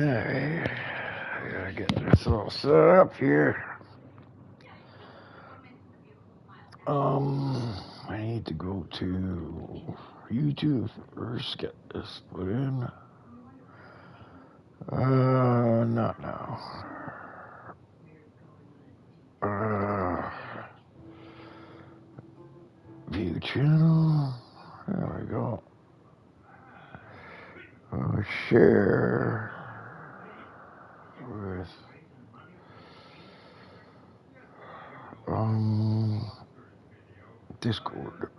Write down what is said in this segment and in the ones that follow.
Alright, I gotta get this all set up here. I need to go to YouTube first, get this put in. Not now. View channel. There we go. Share with Discord.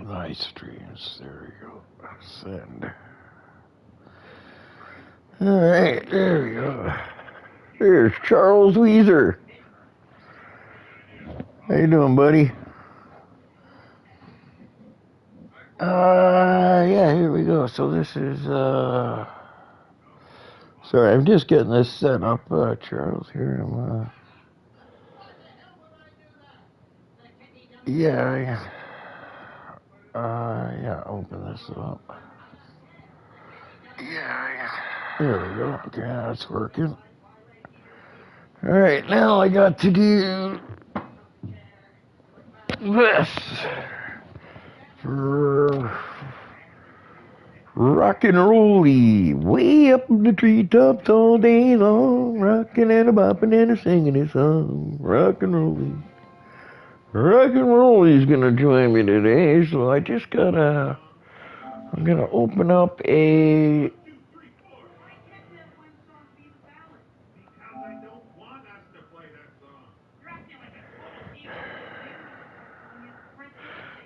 Live streams. There we go. Send. Alright, there we go. There's Charles Weezer. How you doing, buddy? Yeah, here we go. So this is, sorry, I'm just getting this set up, Charles, here. Yeah, open this up. Yeah. There we go. Okay, that's working. Alright, now I got to do this. Rock and rolly, way up in the treetops all day long, rocking and a bopping and a singing a song. Rock and rolly's gonna join me today, so I'm gonna open up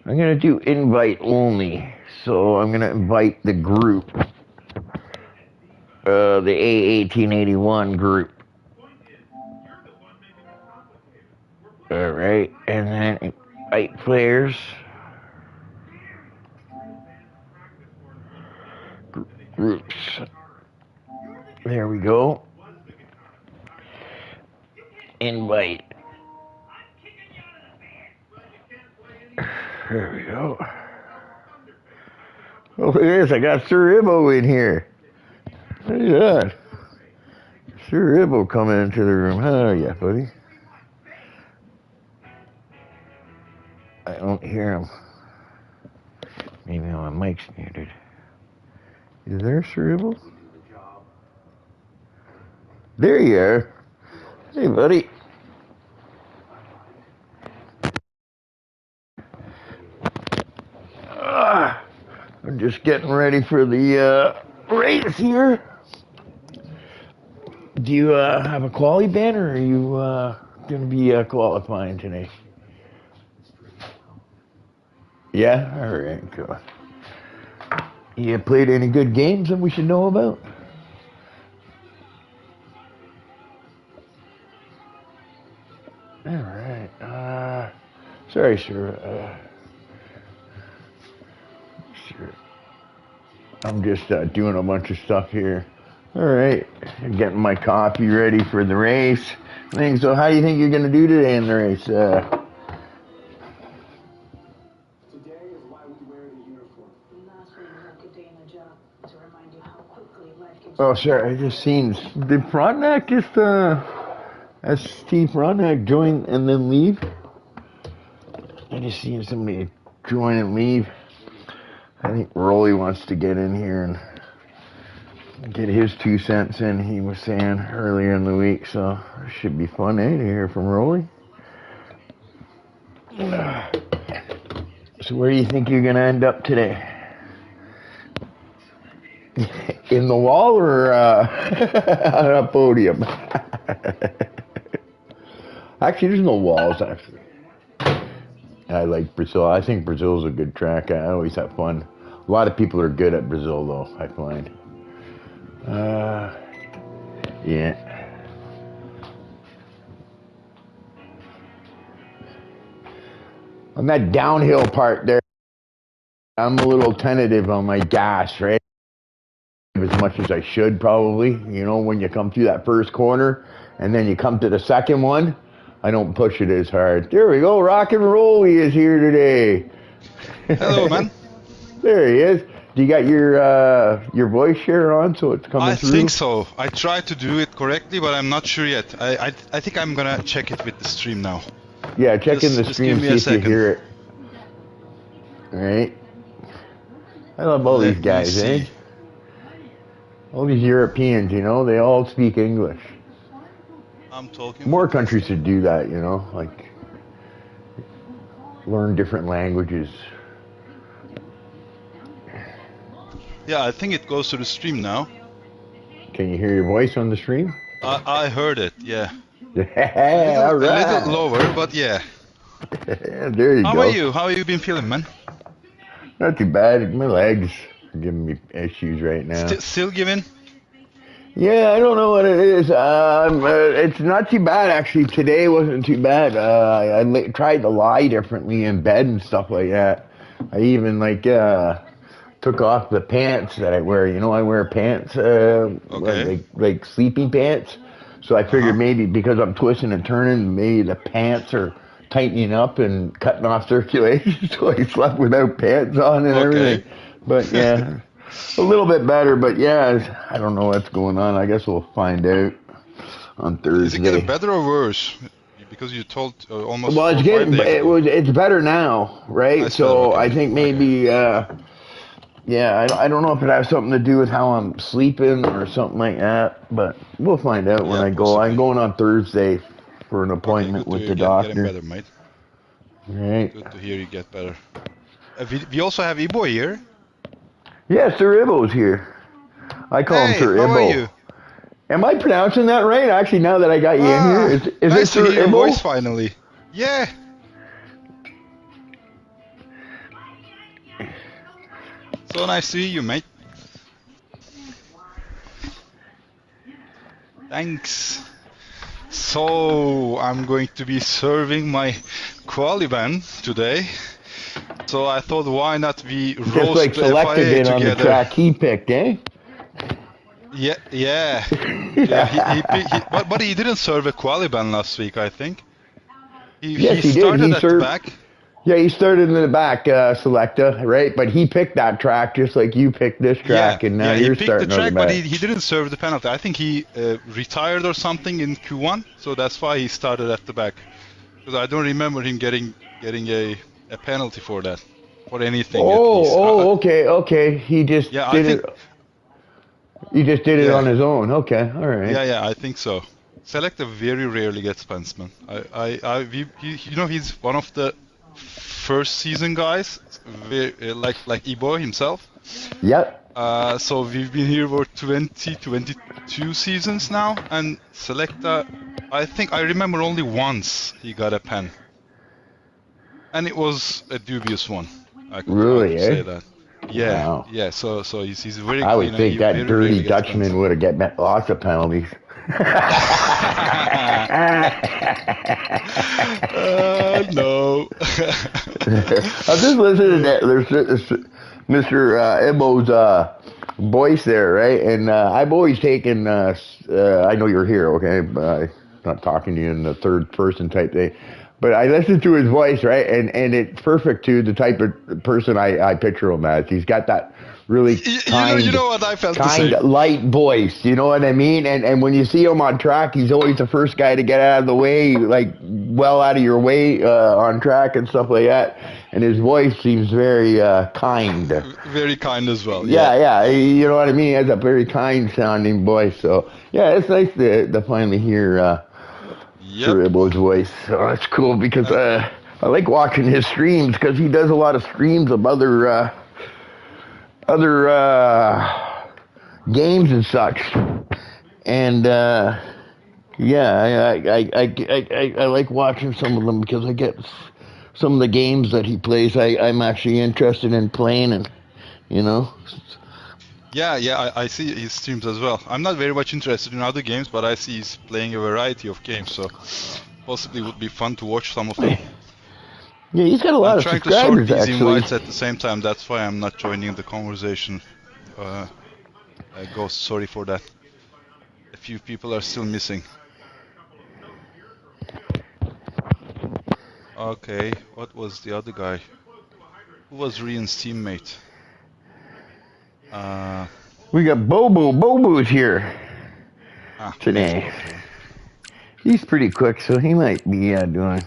I'm gonna do invite only. So I'm gonna invite the group, the A1881 group. Alright, and then invite players. Groups. There we go. Invite. There we go. Oh, look at this. I got Sir Ibo in here. Look at that. Sir Ibo coming into the room. Oh, yeah, buddy. I don't hear him. Maybe my mic's muted. Is there Sir Ibo? There you are. Hey, buddy. I'm just getting ready for the race here. Do you have a quali ban, or are you going to be qualifying today? Yeah? Alright, cool. You played any good games that we should know about? Alright. Sorry, sir. I'm just doing a bunch of stuff here. Alright. Getting my coffee ready for the race. So how do you think you're going to do today in the race? Today is why we wear the uniform. Last week was a good day in the job to remind you how quickly life can change. Oh, sure. I just seen. Did Frontenac just, Steve Frontenac join and then leave? I just seen somebody join and leave. I think Rolly wants to get in here and get his 2 cents in, he was saying earlier in the week, so it should be fun, to hear from Rolly. So where do you think you're going to end up today? In the wall or on a podium? Actually, there's no walls, actually. I like Brazil. I think Brazil's a good track. I always have fun. A lot of people are good at Brazil, though, I find. Yeah. On that downhill part there, I'm a little tentative on my gas, right? As much as I should, probably. You know, when you come through that first corner, and then you come to the second one, I don't push it as hard. There we go. Rock and Roll is here today. Hello, man. There he is. Do you got your voice share on so it's coming I through? think so. I tried to do it correctly, but I'm not sure yet. I think I'm gonna check it with the stream now. Yeah, check in the Just give stream, me see a if you second. hear it. All right. I love all these Let me guys, eh? see. All these Europeans, you know, they all speak English. I'm talking More with countries Tesla. should do that, you know, like learn different languages. Yeah, I think it goes to the stream now. Can you hear your voice on the stream? I heard it. Yeah, All a little right. lower, but yeah. There you How are go. you? How have you been feeling, man? Not too bad. My legs are giving me issues right now. Still giving? Yeah, I don't know what it is. It's not too bad actually. Today wasn't too bad. I tried to lie differently in bed and stuff like that. I even took off the pants that I wear. You know, I wear pants, Okay. like sleeping pants. So I Uh-huh. figured maybe because I'm twisting and turning, maybe the pants are tightening up and cutting off circulation. So I slept without pants on and Okay. everything. But yeah, a little bit better. But yeah, I don't know what's going on. I guess we'll find out on Is it getting Thursday. better or worse? Because you told almost Well, 4 or 5 days ago. it's better now, right? It's better. So I Okay. think Okay. maybe yeah, I don't know if it has something to do with how I'm sleeping or something like that, but we'll find out when Yeah, I go. I'm possibly. going on Thursday for an Okay, appointment good to with hear the you getting doctor. better, mate. Right? Good to hear you get better. We also have Ibo here. Yeah, Sir Ibo's here. I call him Hey, Sir how are Ibo. you? Am I pronouncing that right? Actually, now that I got you in here, is it Nice to Sir hear your voice Ibo? finally. Yeah. So nice to hear you, mate. Thanks. So, I'm going to be serving my Qualiban today. So I thought, why not we Just like roast the Selecta FIA did on the together? track he picked, eh? Yeah, yeah, yeah. But he didn't serve a Qualiban last week, I think. Yes, He he did. started He at the served. back. Yeah, he started in the back, Selecta, right? But he picked that track just like you picked this Yeah, track, and now yeah. He you're picked the starting on the track, but back. he didn't serve the penalty. I think he retired or something in Q1, so that's why he started at the back. Because I don't remember him getting a penalty for that, for anything at least. Okay. He just Yeah, I did think it. He just did it yeah, on his own. Okay, all right. yeah, I think so. Selecta very rarely gets points, man. You know, he's one of the first season guys, like Ibo himself. Yep. So we've been here for 22 seasons now, and Selecta, I think I remember only once he got a pen, and it was a dubious one. I Really, could eh? say that. Yeah, Wow. yeah. So he's very, I you would know, he think that very dirty rarely gets pens. Dutchman would have get lots of penalties. No. I'm just listening to there's Mr. Ibo's voice there, right? And I've always taken. I know you're here, okay? But I'm not talking to you in the third person type thing. But I listen to his voice, right? And it's perfect to the type of person I picture him as. He's got that really You know what? I felt the kind, same. light voice. You know what I mean? And when you see him on track, he's always the first guy to get out of the way, like well out of your way on track and stuff like that. And his voice seems very kind. Very kind as well. Yeah. Yeah, you know what I mean? He has a very kind sounding voice. So yeah, it's nice to finally hear Yep. Sir Ibo's voice. So that's cool because I like watching his streams because he does a lot of streams of other games and such. And yeah, I like watching some of them because I get some of the games that he plays. I'm actually interested in playing, and you know. Yeah, I see his streams as well. I'm not very much interested in other games, but I see he's playing a variety of games, so possibly would be fun to watch some of them. Yeah, he's got a I'm lot of trying to sort subscribers these actually. invites at the same time, that's why I'm not joining the conversation. Ghost, sorry for that. A few people are still missing. Okay, what was the other guy? Who was Rian's teammate? Uh, We got Bobo. Bobo's here today. let's go to him. He's pretty quick, so he might be doing.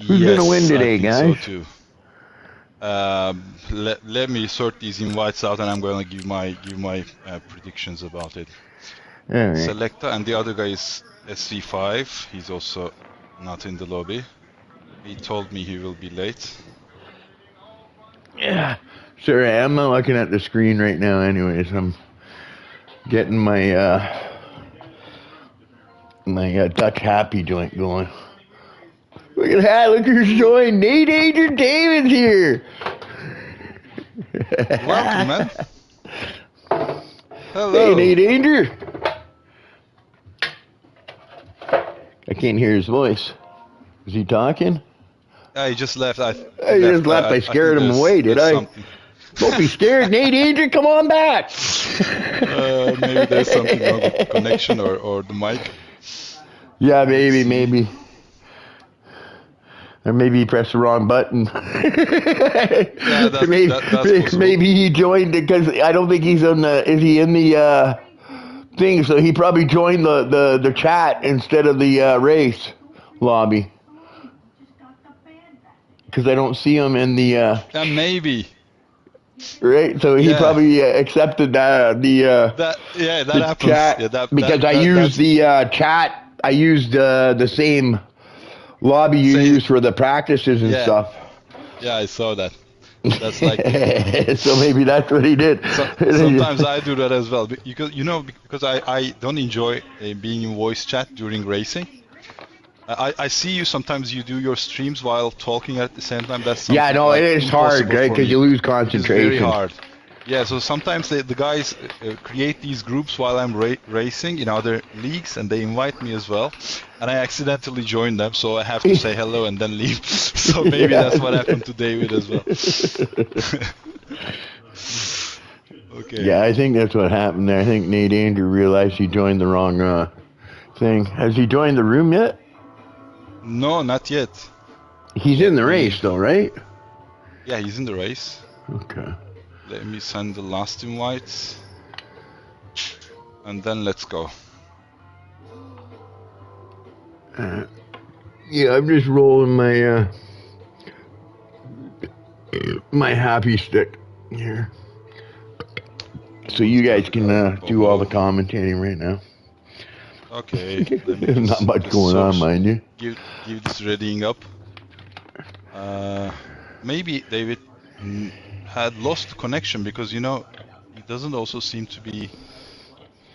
Who's Yes, gonna win today, I think guys? so too. Let me sort these invites out, and I'm going to give my predictions about it. All right. Selecta, and the other guy is SV5. He's also not in the lobby. He told me he will be late. Yeah. Sorry, I'm not looking at the screen right now. Anyways, I'm getting my Dutch Happy joint going. Look at that! Look who's joined. Nate Adrian David's here. Welcome, man. Hello. Hey, Nate Adrian. I can't hear his voice. Is he talking? He just left. He just left. I scared him away, did I? Something. Don't be scared, Nate Adrian. Come on back. Maybe there's something wrong with the connection or the mic. Yeah, maybe. Or maybe he pressed the wrong button. Yeah, that's maybe he joined it because I don't think he's on the. Is he in the thing? So he probably joined the chat instead of the race lobby. Because I don't see him in the. Maybe. Right, so he probably accepted that happens. Chat, because I used the chat. I used the same lobby you use for the practices and stuff. Yeah, I saw that. That's like so maybe that's what he did. Sometimes I do that as well because I don't enjoy being in voice chat during racing. I see you sometimes you do your streams while talking at the same time. That's yeah, no, it is hard, right? Because you lose concentration. It's very hard. Yeah, so sometimes the guys create these groups while I'm racing in other leagues, and they invite me as well, and I accidentally join them, so I have to say hello and then leave. So maybe that's what happened to David as well. Okay. Yeah, I think that's what happened there. I think Nate Andrew realized he joined the wrong thing. Has he joined the room yet? No, not yet. He's in the race though, right? Yeah, he's in the race. Okay. Let me send the last invites. And then let's go. Yeah, I'm just rolling my my happy stick here. So you guys can do all the commentating right now. Okay. There's not much going on, mind you. Give this readying up. Maybe David had lost connection because he doesn't also seem to be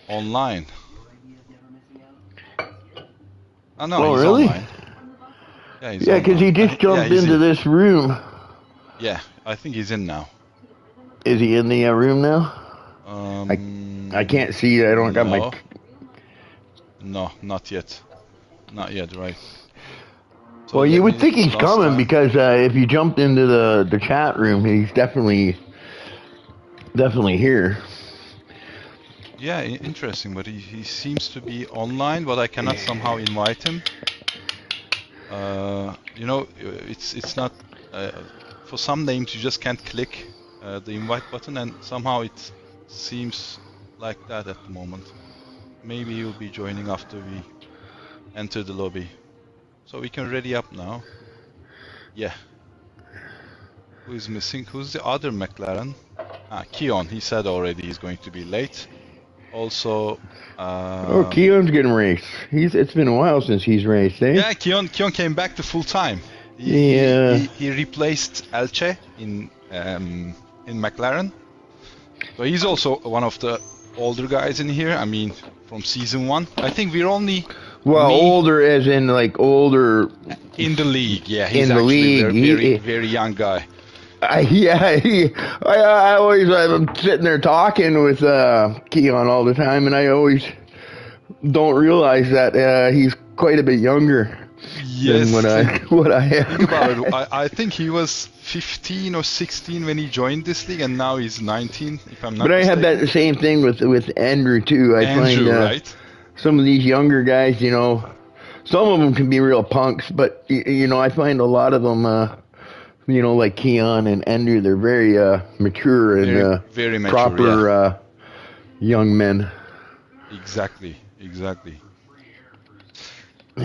online. Oh no, he's really? online. Yeah, because he just jumped into this room. Yeah, I think he's in now. Is he in the room now? I can't see. I don't got my. No, not yet. Not yet, right? So well, you would think he's coming because if you jumped into the chat room, he's definitely here. Yeah, interesting, but he seems to be online, but I cannot somehow invite him. It's not for some names you just can't click the invite button, and somehow it seems like that at the moment. Maybe he'll be joining after we enter the lobby. So we can ready up now. Yeah. Who is missing? Who's the other McLaren? Keon. He said already he's going to be late. Also. Keon's getting raced. It's been a while since he's raced, eh? Yeah, Keon came back to full time. He replaced Elche in McLaren. So he's also one of the older guys in here. I mean, from season 1. I think we're only. Well, older as in like older. In the league, yeah. He's in the league, very young guy. I always I'm sitting there talking with Keon all the time, and I always don't realize that he's quite a bit younger than what I am. Think about it. I think he was 15 or 16 when he joined this league, and now he's 19, if I'm not mistaken. I have that same thing with Andrew too. I find right? Some of these younger guys, some of them can be real punks, but I find a lot of them You know, like Keon and Ender, they're very mature and very mature, proper yeah. young men. Exactly.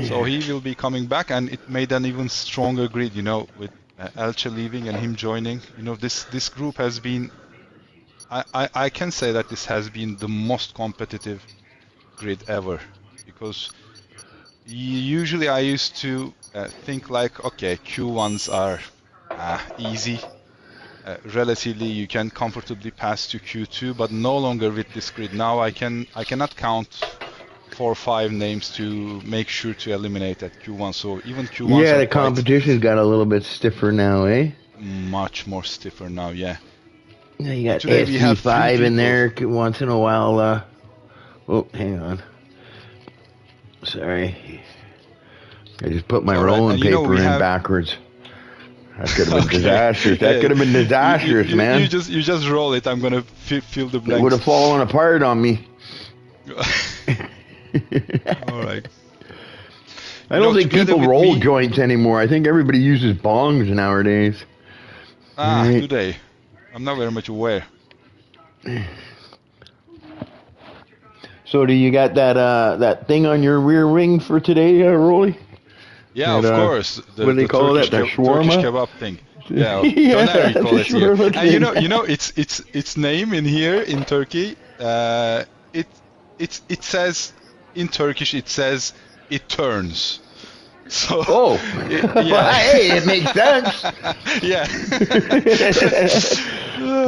So he will be coming back, and it made an even stronger grid, you know, with Elche leaving and him joining. You know, this group has been. I can say that this has been the most competitive grid ever, because usually I used to think like, okay, Q1s are easy. Relatively, you can comfortably pass to Q2, but no longer with this grid. Now I cannot count 4 or 5 names to make sure to eliminate at Q1. So even Q1s Yeah, are the quite competition's got a little bit stiffer now, eh? much more stiffer now. Yeah. Yeah, you So got today we have 3 SC5 in people. there once in a while. Oh, hang on. Sorry. I just put my It's all right. rolling And you know paper we in have. backwards. That could have been Okay. disastrous. That Yeah. could have been You, disastrous, you, you man. just you just roll it. I'm gonna fill the It would blanks. have fallen apart on me. All right. I You don't know, think together people with roll me. joints anymore. I think everybody uses bongs nowadays. Do Right. they? I'm not very much aware. So do you got that thing on your rear wing for today, Rolly? Yeah, That of course. what do they The call that? The Turkish shawarma? kebab thing. Yeah, Yeah, doner we call the it here. shawarma And thing. you know its name in here in Turkey. It it says in Turkish it says it turns. So Oh, well, yeah. hey, it makes sense. Yeah.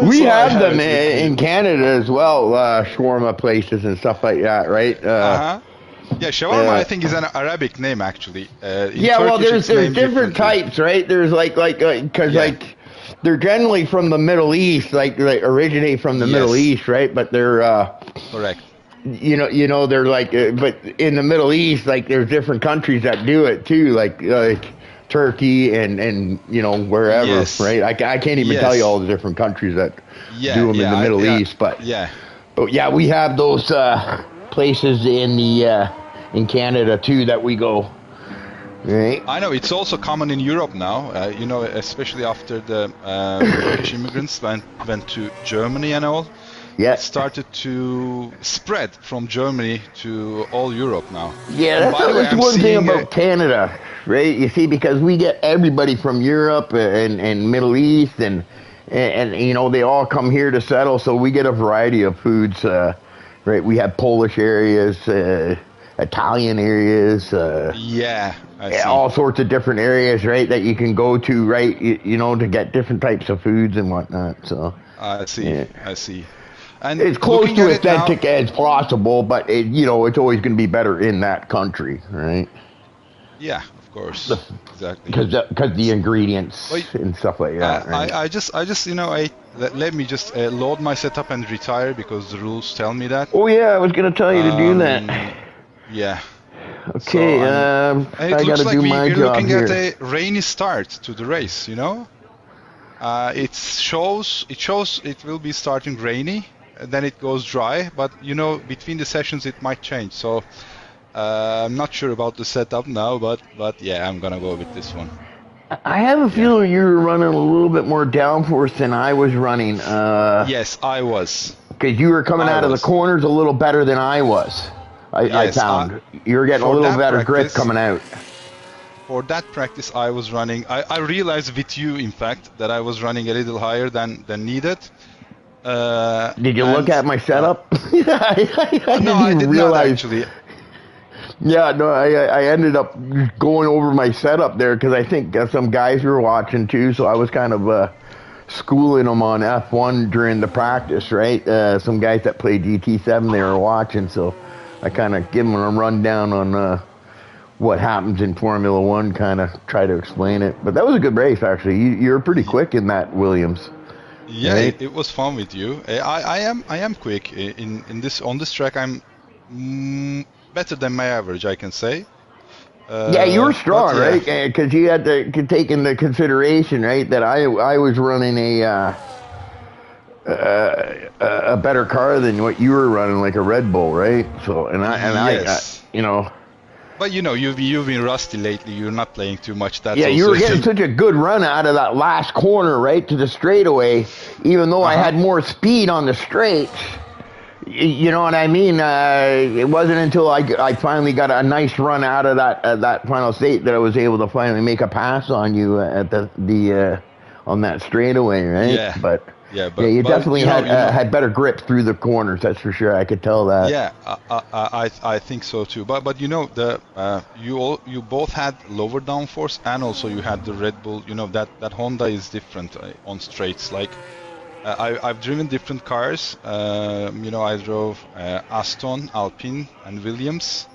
We So I have have them it with me. in Canada as well, shawarma places and stuff like that, right? Uh-huh. Yeah, shawarma I Uh, think is an Arabic name actually. In yeah, well, Turkish there's it's there's named different differently. types, right? There's because Yeah, they're generally from the Middle East, like originate from the Middle yes, East, right? But they're correct. they're like, but in the Middle East, like there's different countries that do it too, like Turkey and wherever, Yes. right? I can't even tell you Yes. all the different countries that do Yeah, them in yeah, the Middle yeah, East, but yeah. yeah, we have those places in Canada too that we go, right? I know it's also common in Europe now. You know, especially after the Turkish immigrants went to Germany and all. It Yeah. started to spread from Germany to all Europe now. Yeah, And by the way, that's I'm one thing seeing about Canada, right? You see, because we get everybody from Europe and Middle East and they all come here to settle, so we get a variety of foods, right? We have Polish areas, Italian areas, yeah, I see. all sorts of different areas, right? That you can go to, right? To get different types of foods and whatnot. So I see. yeah. I see. And It's close looking to at it now, authentic as possible, but it's always going to be better in that country, right? yeah, of course. Exactly. Because the ingredients Wait, and stuff like that, right? I just, let me just load my setup and retire because the rules tell me that. Oh yeah, I was going to tell you to do that. Yeah. So, Okay, and it I got looks to like do my we're job looking at here. a rainy start to the race, you know? It will be starting rainy, and then it goes dry, but between the sessions it might change. So, I'm not sure about the setup now, but yeah, I'm gonna go with this one. I have a Yeah. feeling you were running a little bit more downforce than I was running. Yes, I was. Because you were coming I out of the was. corners a little better than I was. I Yes, found you were getting a for little that better grip practice, coming out. I was running. I realized with you, in fact, that I was running a little higher than needed. Did you look And at my setup? I no, didn't I even did not realize. actually. Yeah, no, I ended up going over my setup there because I think some guys were watching too, so I was kind of schooling them on F1 during the practice, right? Some guys that play GT7, they were watching, so I kind of give them a rundown on what happens in Formula One, kind of try to explain it. But that was a good race, actually. You were pretty quick in that Williams, Yeah, right? it was fun with you. I am quick in this on this track. I'm better than my average, I can say. Yeah, you were But strong, yeah, right? Because you had to take into consideration, right, that I was running a better car than what you were running, like a Red Bull, right? So, and I yes. you know, But you've been rusty lately. You're not playing too much. That's Yeah, you also were getting such a good run out of that last corner, right, to the straightaway, even though I had more speed on the straights. You know what I mean? It wasn't until I finally got a nice run out of that final state that I was able to finally make a pass on you at the on that straightaway, right? Yeah. But Yeah, you definitely had you know, had better grip through the corners. That's for sure. I could tell that. Yeah, I think so too. But you both had lower downforce, and also you had the Red Bull. That Honda is different on straights. Like I've driven different cars. I drove Aston, Alpine, and Williams.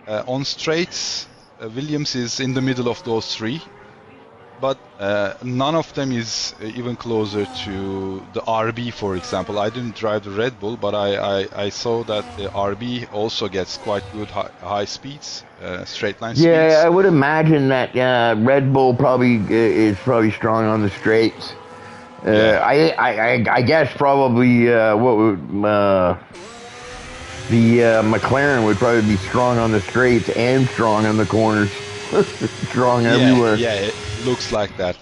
On straights, Williams is in the middle of those three. But none of them is even closer to the RB, for example. I didn't drive the Red Bull, but I saw that the RB also gets quite good high speeds, straight line speeds. Yeah, I would imagine that Red Bull probably is probably strong on the straights. I guess probably the McLaren would probably be strong on the straights and strong on the corners. Strong everywhere. Yeah, it looks like that.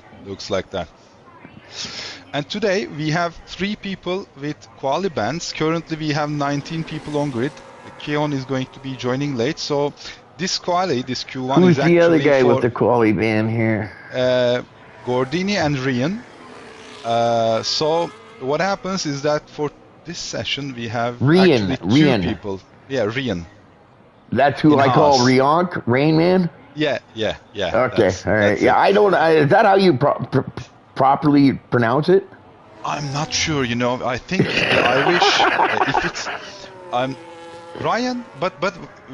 And today we have 3 people with quali bands. Currently we have 19 people on grid. Keon is going to be joining late, so this Q1 Who's is actually the other guy with the quali band here? Gordini and Rian. So what happens is that for this session we have actually 2 people. Yeah, Rian. That's who I call Riank, Rain Man? Yeah. Okay, all right. Yeah, I don't. Is that how you properly pronounce it? I'm not sure. I think the Irish, if it's Ryan, but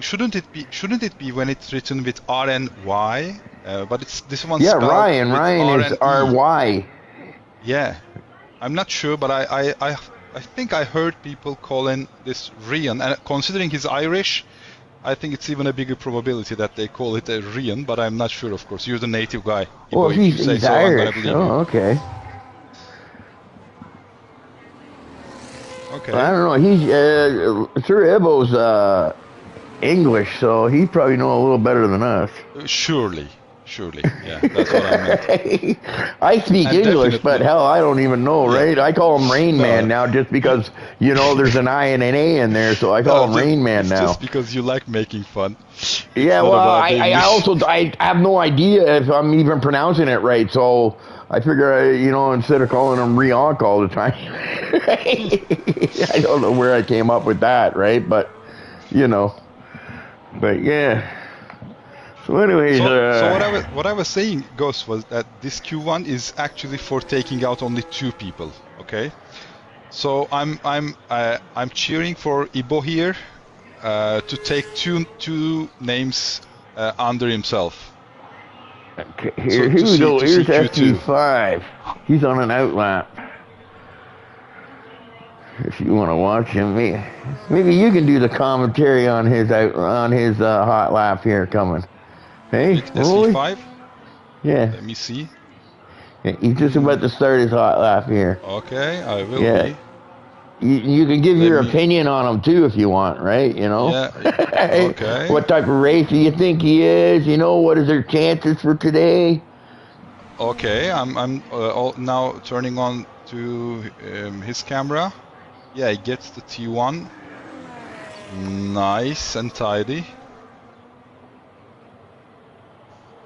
shouldn't it be when it's written with RNY? But it's this one. Yeah, Ryan is RY. Yeah, I'm not sure, but I think I heard people calling this Rian, and considering he's Irish, I think it's even a bigger probability that they call it a Rian, but I'm not sure, of course. You're the native guy. Well, he's Irish. I'm gonna okay. Okay. I don't know. He's Sir Ibo's English, so he probably know a little better than us. Surely. Yeah, that's what I meant. I speak English, but hell, I don't even know, right? I call him Rain Man now just because, there's an I and an A in there, so I call him Rain Man now. Just because you like making fun. Yeah, well, I have no idea if I'm even pronouncing it right, so I figure, instead of calling him Riank all the time, I don't know where I came up with that, right? But, but yeah. So anyways, so what I was saying, Gus, was that this Q1 is actually for taking out only 2 people. Okay, so I'm cheering for Ibo here to take two names under himself. Okay, here we go. Here's FT5. He's on an outlap. If you want to watch him, maybe you can do the commentary on his hot lap here coming. Hey, SV5? Yeah. Let me see. Yeah, he's just about to start his hot lap here. Okay, I will be. You can give your opinion on him too if you want, right? Yeah. Okay. What type of race do you think he is? What is their chances for today? Okay, I'm now turning on to his camera. Yeah, he gets the T1. Nice and tidy.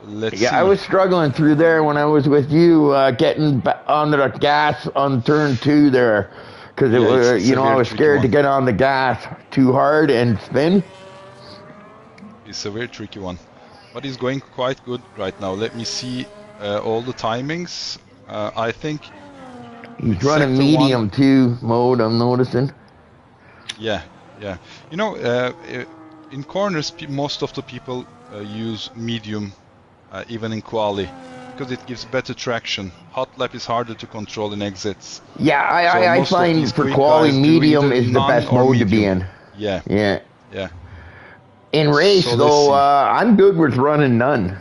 Let's see. I was struggling through there when I was with you, getting onto the gas on turn 2 there, because it was, I was scared to get on the gas too hard and spin. It's a very tricky one, but he's going quite good right now. Let me see all the timings. I think he's running medium 2 mode. I'm noticing. Yeah. In corners, most of the people use medium. Even in quali, because it gives better traction. Hot lap is harder to control in exits. Yeah, I find for quali medium is the best mode to be in. Yeah. In race though, I'm good with running none.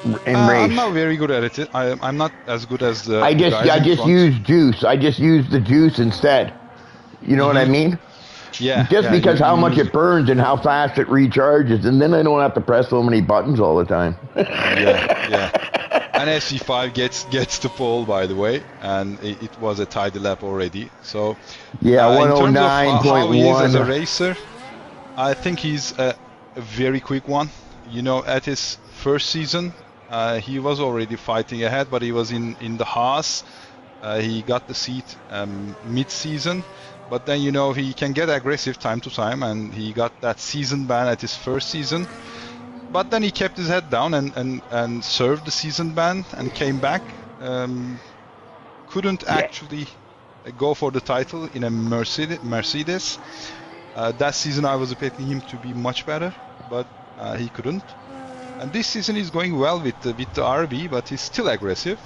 In race, I'm not very good at it. I'm not as good as the. I just use juice. I just use the juice instead. You know what I mean? Yeah, Just yeah, because how you much it burns and how fast it recharges, and then I don't have to press so many buttons all the time. yeah, yeah. And SC5 gets the pole, by the way, and it was a tidy lap already. So, Yeah, in terms of how he is as a 109.1. racer, I think he's a very quick one. You know, at his first season, he was already fighting ahead, but he was in the Haas. He got the seat mid-season, but then, you know, he can get aggressive time to time, and he got that season ban at his first season. But then he kept his head down and served the season ban and came back. Couldn't Yeah. actually go for the title in a Mercedes. That season I was expecting him to be much better, but he couldn't. And this season he's going well with the RB, but he's still aggressive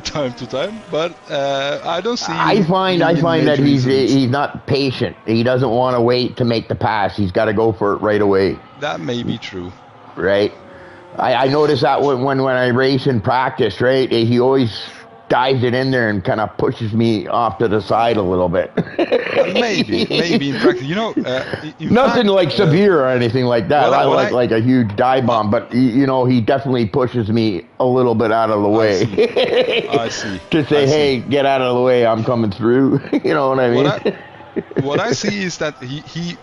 time to time. But I don't see I him find being in that major incidents. he's not patient. He doesn't want to wait to make the pass. He's got to go for it right away. That may be true. Right. I notice that when I race in practice, right, he always dives it in there and kind of pushes me off to the side a little bit. Maybe in practice, you know. In Nothing fact, like severe or anything like that. I like a huge dive bomb, but you know, he definitely pushes me a little bit out of the way. I see. To say, hey, get out of the way, I'm coming through. You know what I mean? What I see is that he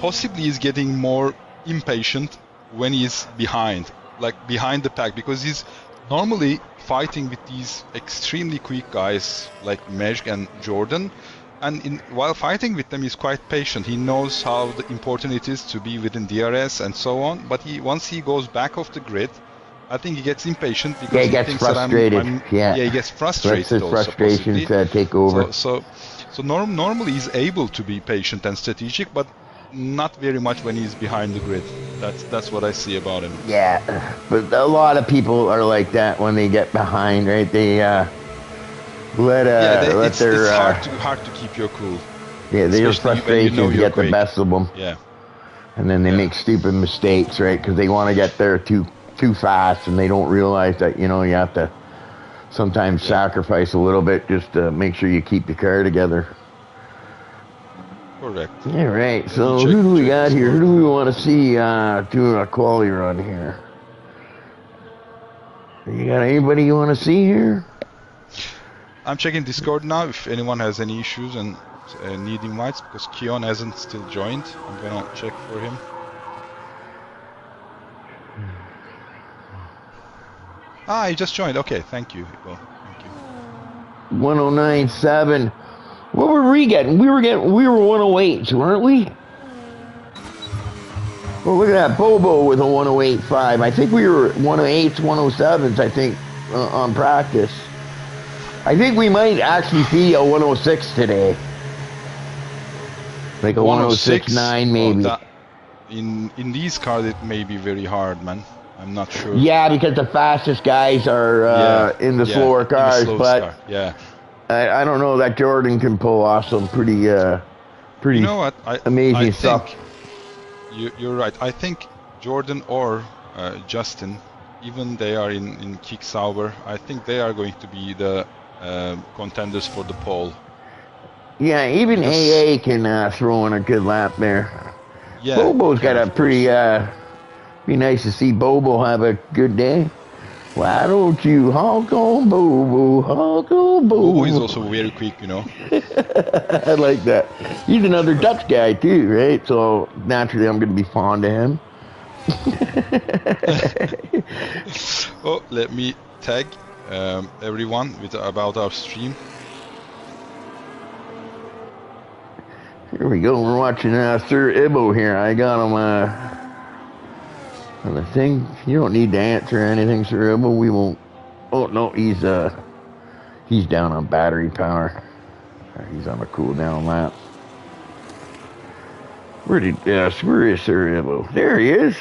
possibly is getting more impatient when he's behind the pack, because he's normally fighting with these extremely quick guys like Mejk and Jordan, and while fighting with them he's quite patient. He knows how important it is to be within DRS and so on, but once he goes back off the grid, I think he gets impatient because he gets thinks frustrated. that he gets frustrated. Lets his frustrations take over. So normally he's able to be patient and strategic, but not very much when he's behind the grid. That's what I see about him. Yeah, but a lot of people are like that when they get behind, right? They it's hard to keep your cool. Yeah, their frustrations get the best of them. Yeah, and then they make stupid mistakes, right? Because they want to get there too fast, and they don't realize that, you know, you have to sometimes sacrifice a little bit just to make sure you keep the car together. Correct. Yeah, right. So who do we got here? Who do we want to see doing a quali run here? You got anybody you want to see here? I'm checking Discord now if anyone has any issues and need invites, because Keon hasn't still joined. I'm gonna check for him. He just joined. Okay, thank you. Well, thank you. 109.7. What were we getting? We were 108s, weren't we? Well, look at that Bobo with a 108.5. I think we were 108s, 107s, I think, on practice. I think we might actually see a 106 today. Like a 106.9 maybe. In these cars it may be very hard, man. I'm not sure. Yeah, because the fastest guys are in the slower cars, but I don't know, that Jordan can pull off some pretty you know what? Amazing stuff. You're right. I think Jordan or Justin, even they are in Kick Sauber, I think they are going to be the contenders for the pole. Yeah, even AA can throw in a good lap there. Yeah, Bobo's got a pretty be nice to see Bobo have a good day. Why don't you honk on Bobo, honk on Bobo? Bobo is also very quick, you know. I like that. He's another Dutch guy too, right? So naturally I'm going to be fond of him. Oh, let me tag everyone about our stream. Here we go. We're watching Sir Ibo here. I got him on the thing. You don't need to answer anything, Sir Ibo. We won't. Oh no, he's down on battery power. He's on a cool down lap. Where is Sir Ibo? There he is.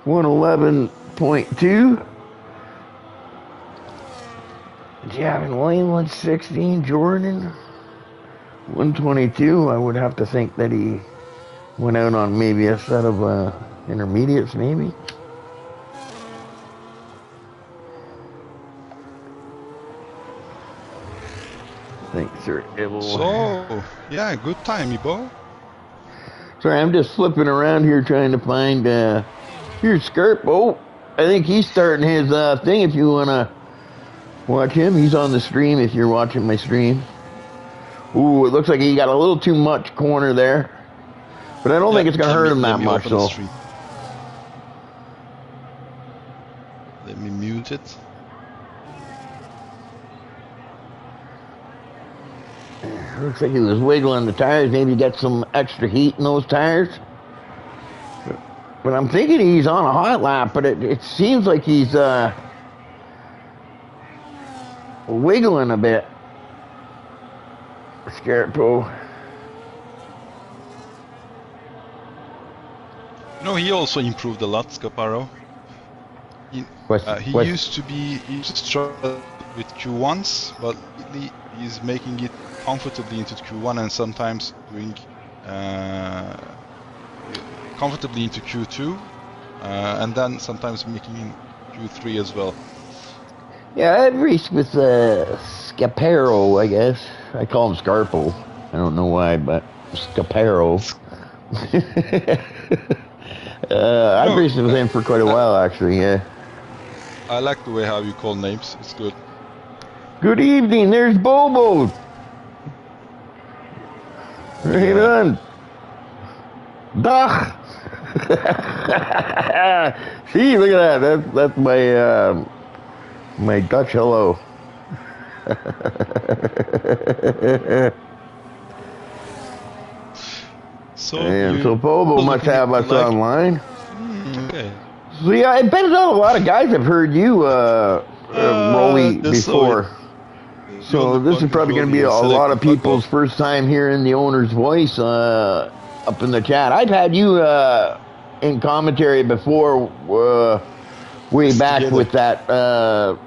111.2. Javin Lane 116. Jordan 122. I would have to think that he went out on maybe a set of intermediates, maybe. Thanks, Sir Ibo. So, yeah, good time, Ibo. Sorry, I'm just flipping around here trying to find, here's Skirp. Oh, I think he's starting his, thing if you want to watch him. He's on the stream if you're watching my stream. Ooh, it looks like he got a little too much corner there. But I don't think it's going to hurt him that much, though. Let me mute it. Looks like he was wiggling the tires. Maybe get some extra heat in those tires. But I'm thinking he's on a hot lap, but it seems like he's wiggling a bit. Scarecrow. You know, he also improved a lot, Scaparo. He used to struggle with Q1s, but lately he's making it comfortably into Q1 and sometimes doing comfortably into Q2, and then sometimes making Q3 as well. Yeah, I've raced with Scaparo, I guess. I call him Scarpo. I don't know why, but Scaparo. I've raced with him for quite a while, actually, yeah. I like the way how you call names. It's good. Good evening. There's Bobo. Right on. Dag. See, look at that. That's my my Dutch hello. So Bobo must have us online. Okay. So yeah, I bet a lot of guys have heard you, Rolly, before. So this is probably going to be a lot of people's first time hearing the owner's voice up in the chat. I've had you in commentary before, way back with that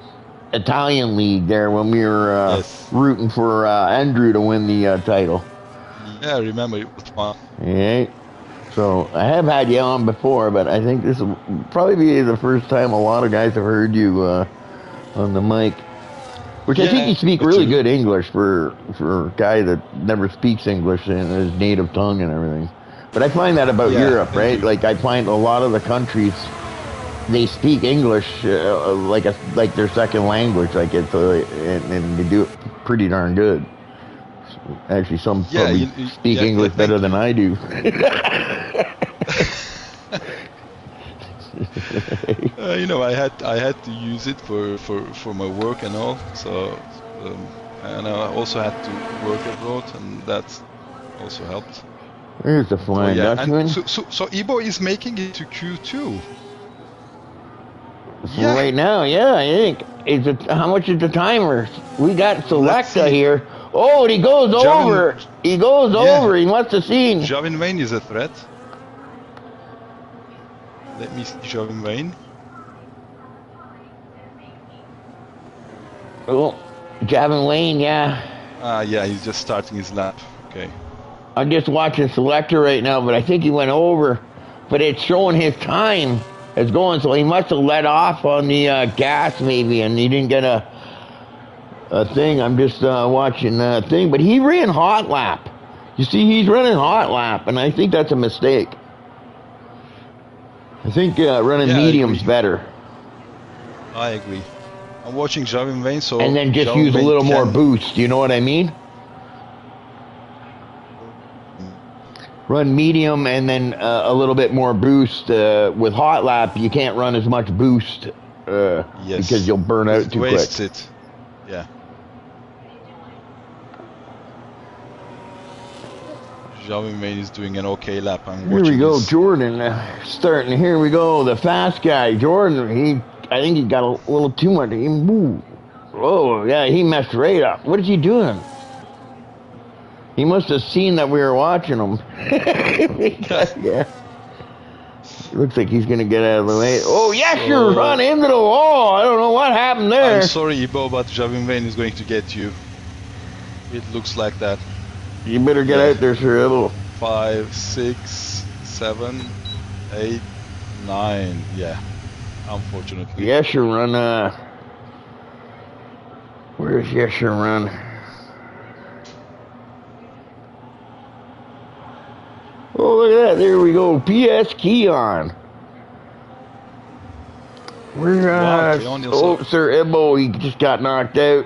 Italian league there when we were rooting for Andrew to win the title. Yeah, I remember it was fun. Yeah. So I have had you on before, but I think this will probably be the first time a lot of guys have heard you on the mic. Which I think you speak really good English for a guy that never speaks English in his native tongue and everything. But I find that about Europe, right? Like I find a lot of the countries, they speak English like their second language, like it's and they do it pretty darn good. Actually, some probably speak English better than I do. You know, I had to use it for my work and all. So, and I also had to work abroad, and that also helped. There's the Flying Dutchman. So Ibo is making it to Q2. So right now, I think how much is the timer? We got Selecta here. Oh, and he goes over. He goes over. He must have seen. Javin Wayne is a threat. Let me see Javin Wayne. Oh, Javin Wayne, yeah. Yeah, he's just starting his lap. Okay. I'm just watching Selecta right now, but I think he went over. But it's showing his time is going, so he must have let off on the gas maybe, and he didn't get a thing. I'm just watching a thing, but he ran hot lap. You see, he's running hot lap, and I think that's a mistake. I think running medium's better. I agree. I'm watching Javin Wayne, so and then just use a little more boost. You know what I mean? Run medium and then a little bit more boost. With hot lap, you can't run as much boost because you'll burn out too quick. It. Yeah. Javin Wayne is doing an okay lap. Here we go, Jordan starting. Here we go, the fast guy, Jordan. I think he got a little too much. He moved. Oh yeah, he messed right up. What is he doing? He must have seen that we were watching him. Yeah. Looks like he's gonna get out of the way. Oh yes, you're run into the wall. I don't know what happened there. I'm sorry, Ibo, but Javin Wayne is going to get you. It looks like that. You better get out there, sir. 5, 6, 7, 8, 9. Yeah, unfortunately. Yes, you run. Where's yes, you run? Oh, look at that. There we go. PS Keon. We're, Wow, Keon also. Sir Ibo, he just got knocked out.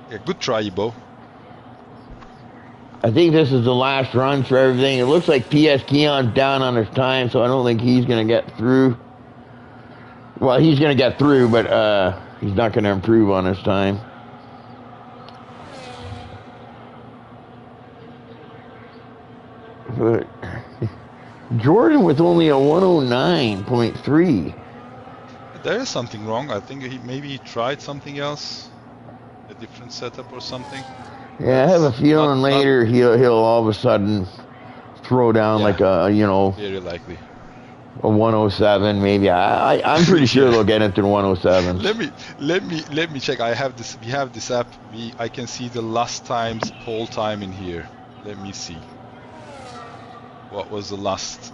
Yeah, good try, Ibo. I think this is the last run for everything. It looks like PS Keon's down on his time, so I don't think he's going to get through. Well, he's going to get through, but he's not going to improve on his time. But Jordan with only a 109.3. There is something wrong. I think maybe he tried something else, a different setup or something. Yeah, I have a feeling later he'll all of a sudden throw down like a very likely a 107 maybe. I'm pretty sure they'll get into the 107s. Let me check. I have this. We have this app. I can see the last time's pole time in here. Let me see. What was the last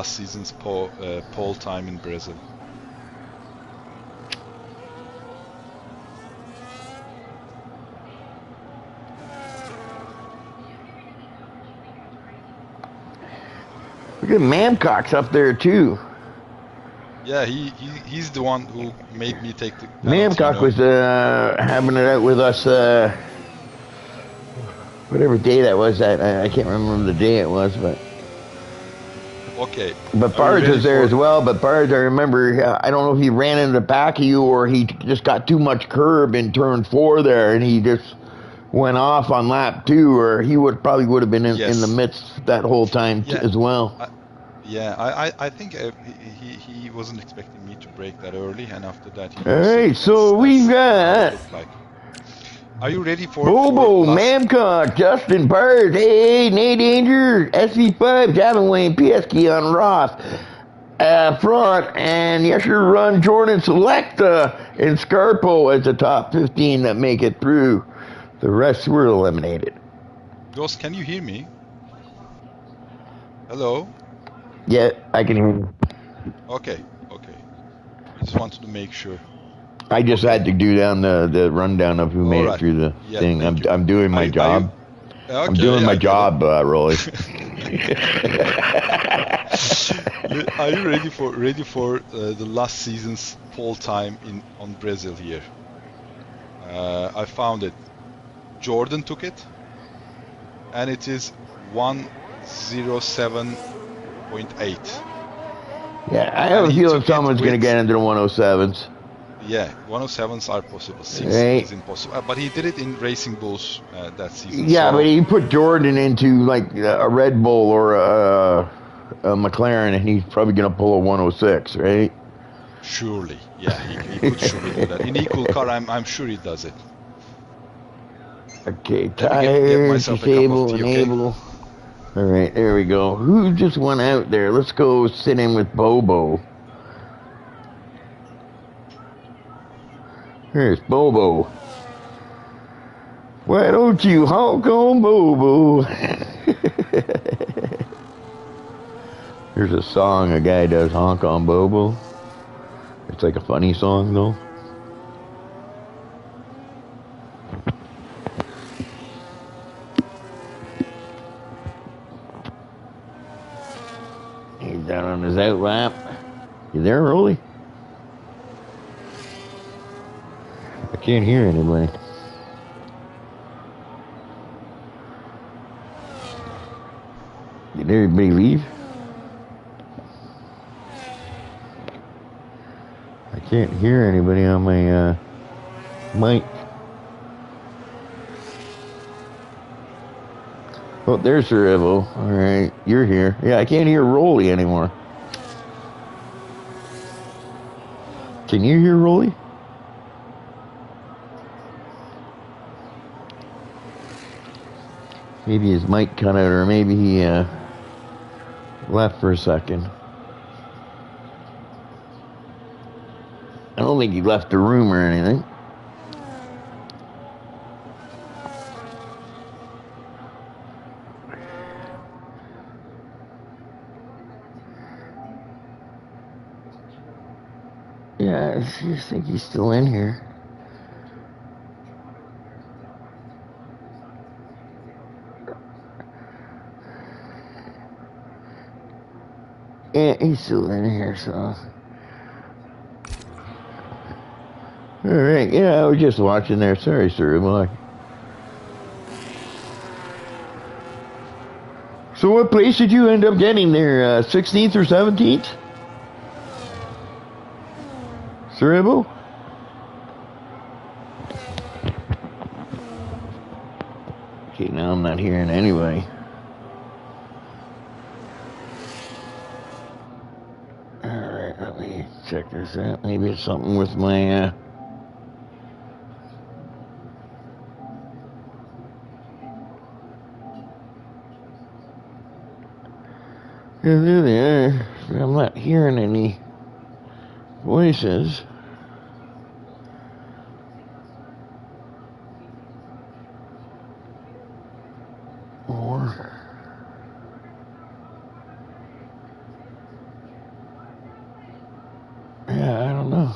season's pole time in Brazil? Look at Mamcock's up there too. Yeah, he's the one who made me take the penalty. Mamcock was having it out with us whatever day that was. I can't remember the day it was, but okay. But Bards was there as well. But Bards, I remember, I don't know if he ran into the back of you or he just got too much curb in turn 4 there, and he just went off on lap 2, or he probably would have been in the midst that whole time as well. I think he wasn't expecting me to break that early, and after that he. All right, so we've got. Are you ready for Bobo, Mamcock, Justin Bards, AA, Nate Danger, SV5, Javin Wayne, PS Keon Ross, front, and Yesher Run, Jordan Selecta, and Scarpo as the top 15 that make it through. The rest were eliminated. Ghost, can you hear me? Hello? Yeah, I can hear you. Okay. I just wanted to make sure. I just had to do down the rundown of who made it through the thing. I'm doing my job. I'm doing my job, Rolly. Are you ready for the last season's pole time on Brazil here? I found it. Jordan took it, and it is 107.8. Yeah, I have a feeling someone's going to get into the 107s. Yeah, 107s are possible. 6 is impossible. But he did it in Racing Bulls that season. Yeah, so. But he put Jordan into like a Red Bull or a McLaren, and he's probably going to pull a 106, right? Surely, yeah, he could surely do that. In equal car, I'm sure he does it. Okay, tire, disable, enable. Okay? All right, there we go. Who just went out there? Let's go sit in with Bobo. Here's Bobo. Why don't you honk on Bobo? There's a song a guy does, honk on Bobo. It's like a funny song though. He's down on his out lap. You there, Rolly? I can't hear anybody. Did everybody leave? I can't hear anybody on my mic. Oh, there's Sir Evo. All right, you're here. Yeah, I can't hear Rolly anymore. Can you hear Rolly? Maybe his mic cut out, or maybe he left for a second. I don't think he left the room or anything. Yeah, I just think he's still in here. Yeah, he's still in here, so. Alright, yeah, I was just watching there. Sorry, sir. So what place did you end up getting there? 16th or 17th? Cerebral? Okay, now I'm not hearing anybody. Alright, let me check this out. Maybe it's something with my, Yeah, there they are. I'm not hearing any voices. Or... Yeah, I don't know.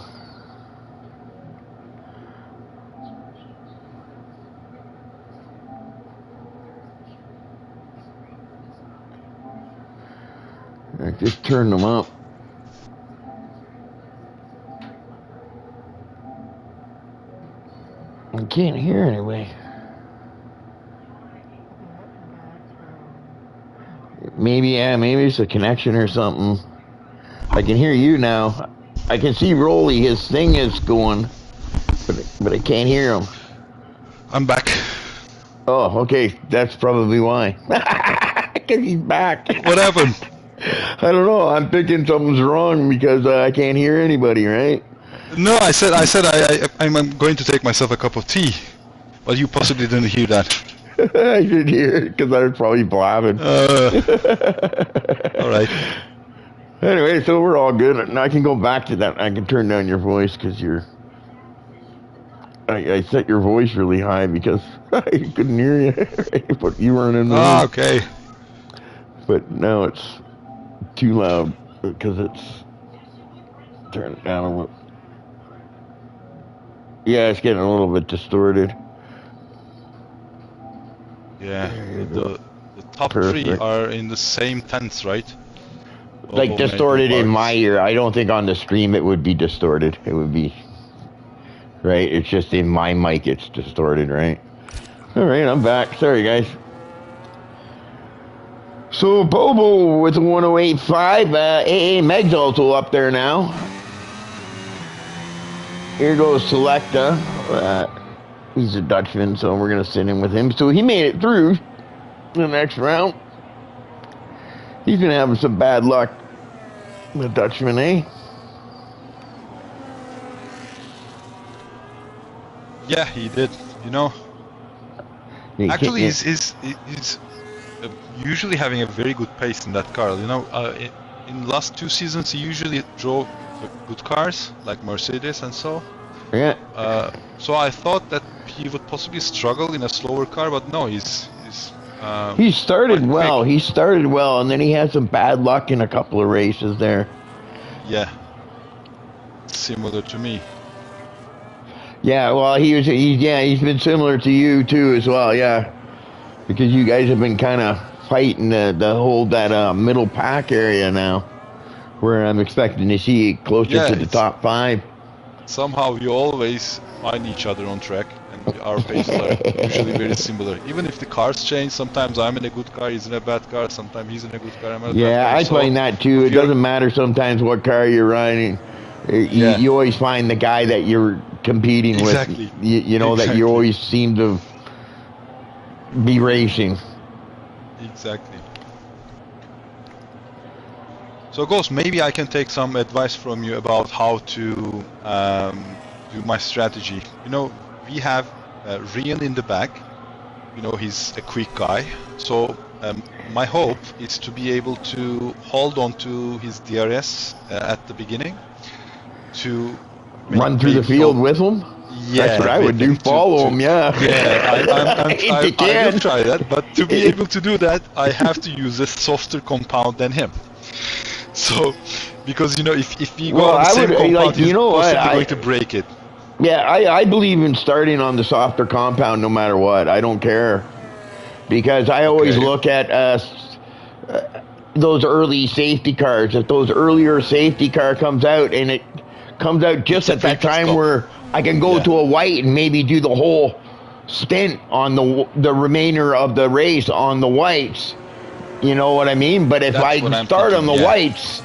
I just turned them up. I can't hear anyway. Maybe it's a connection or something. I can hear you now. I can see Rolly, his thing is going, but I can't hear him. I'm back. Oh, okay, that's probably why. Because he's back. What happened? I don't know. I'm thinking something's wrong because I can't hear anybody, right? No, I said I'm going to take myself a cup of tea. But you possibly didn't hear that. I didn't hear it because I was probably blabbing. All right. Anyway, so we're all good. And I can go back to that. I can turn down your voice because I set your voice really high because I couldn't hear you. But you weren't in the room. Okay. But now it's too loud because it's turned down a little. Yeah, it's getting a little bit distorted. Yeah, the top Perfect. 3 are in the same tense, right? Like Although distorted maybe in my ear. I don't think on the stream it would be distorted. It would be, right? It's just in my mic it's distorted, right? All right, I'm back. Sorry, guys. So Bobo with a 1085. AA Meg's also up there now. Here goes Selecta. He's a Dutchman, so we're going to sit in with him. So he made it through the next round. He's going to have some bad luck, the Dutchman, eh? Yeah, he did. You know, actually, he's usually having a very good pace in that car. You know, in the last 2 seasons, he usually drove good cars like Mercedes and so. Yeah. So I thought that he would possibly struggle in a slower car, but no, he started well. He started well, and then he had some bad luck in a couple of races there. Yeah. Similar to me. Yeah, well, he's been similar to you too as well, yeah. Because you guys have been kind of fighting the whole middle pack area now, where I'm expecting to see closer to the top 5. Somehow we always find each other on track, and our paces are usually very similar. Even if the cars change, sometimes I'm in a good car, he's in a bad car, sometimes he's in a good car, I'm in a bad car. Yeah, I find that too. It doesn't matter sometimes what car you're riding. You always find the guy that you're competing with. You know, that you always seem to be racing. Exactly. So, Ghost, maybe I can take some advice from you about how to do my strategy. You know, we have Rian in the back. You know, he's a quick guy. So, my hope is to be able to hold on to his DRS at the beginning. To run through the field with him? Yeah, that's what I would do. Follow him, yeah. Yeah, I will try that. But to be able to do that, I have to use a softer compound than him. So, because you know, if we go on the same compound, he's possibly going to break it. Yeah, I believe in starting on the softer compound no matter what. I don't care, because I always look at those early safety cars. If those earlier safety car comes out and it comes out just at that time where I can go to a white and maybe do the whole stint on the remainder of the race on the whites, you know what I mean? But if I start on the whites,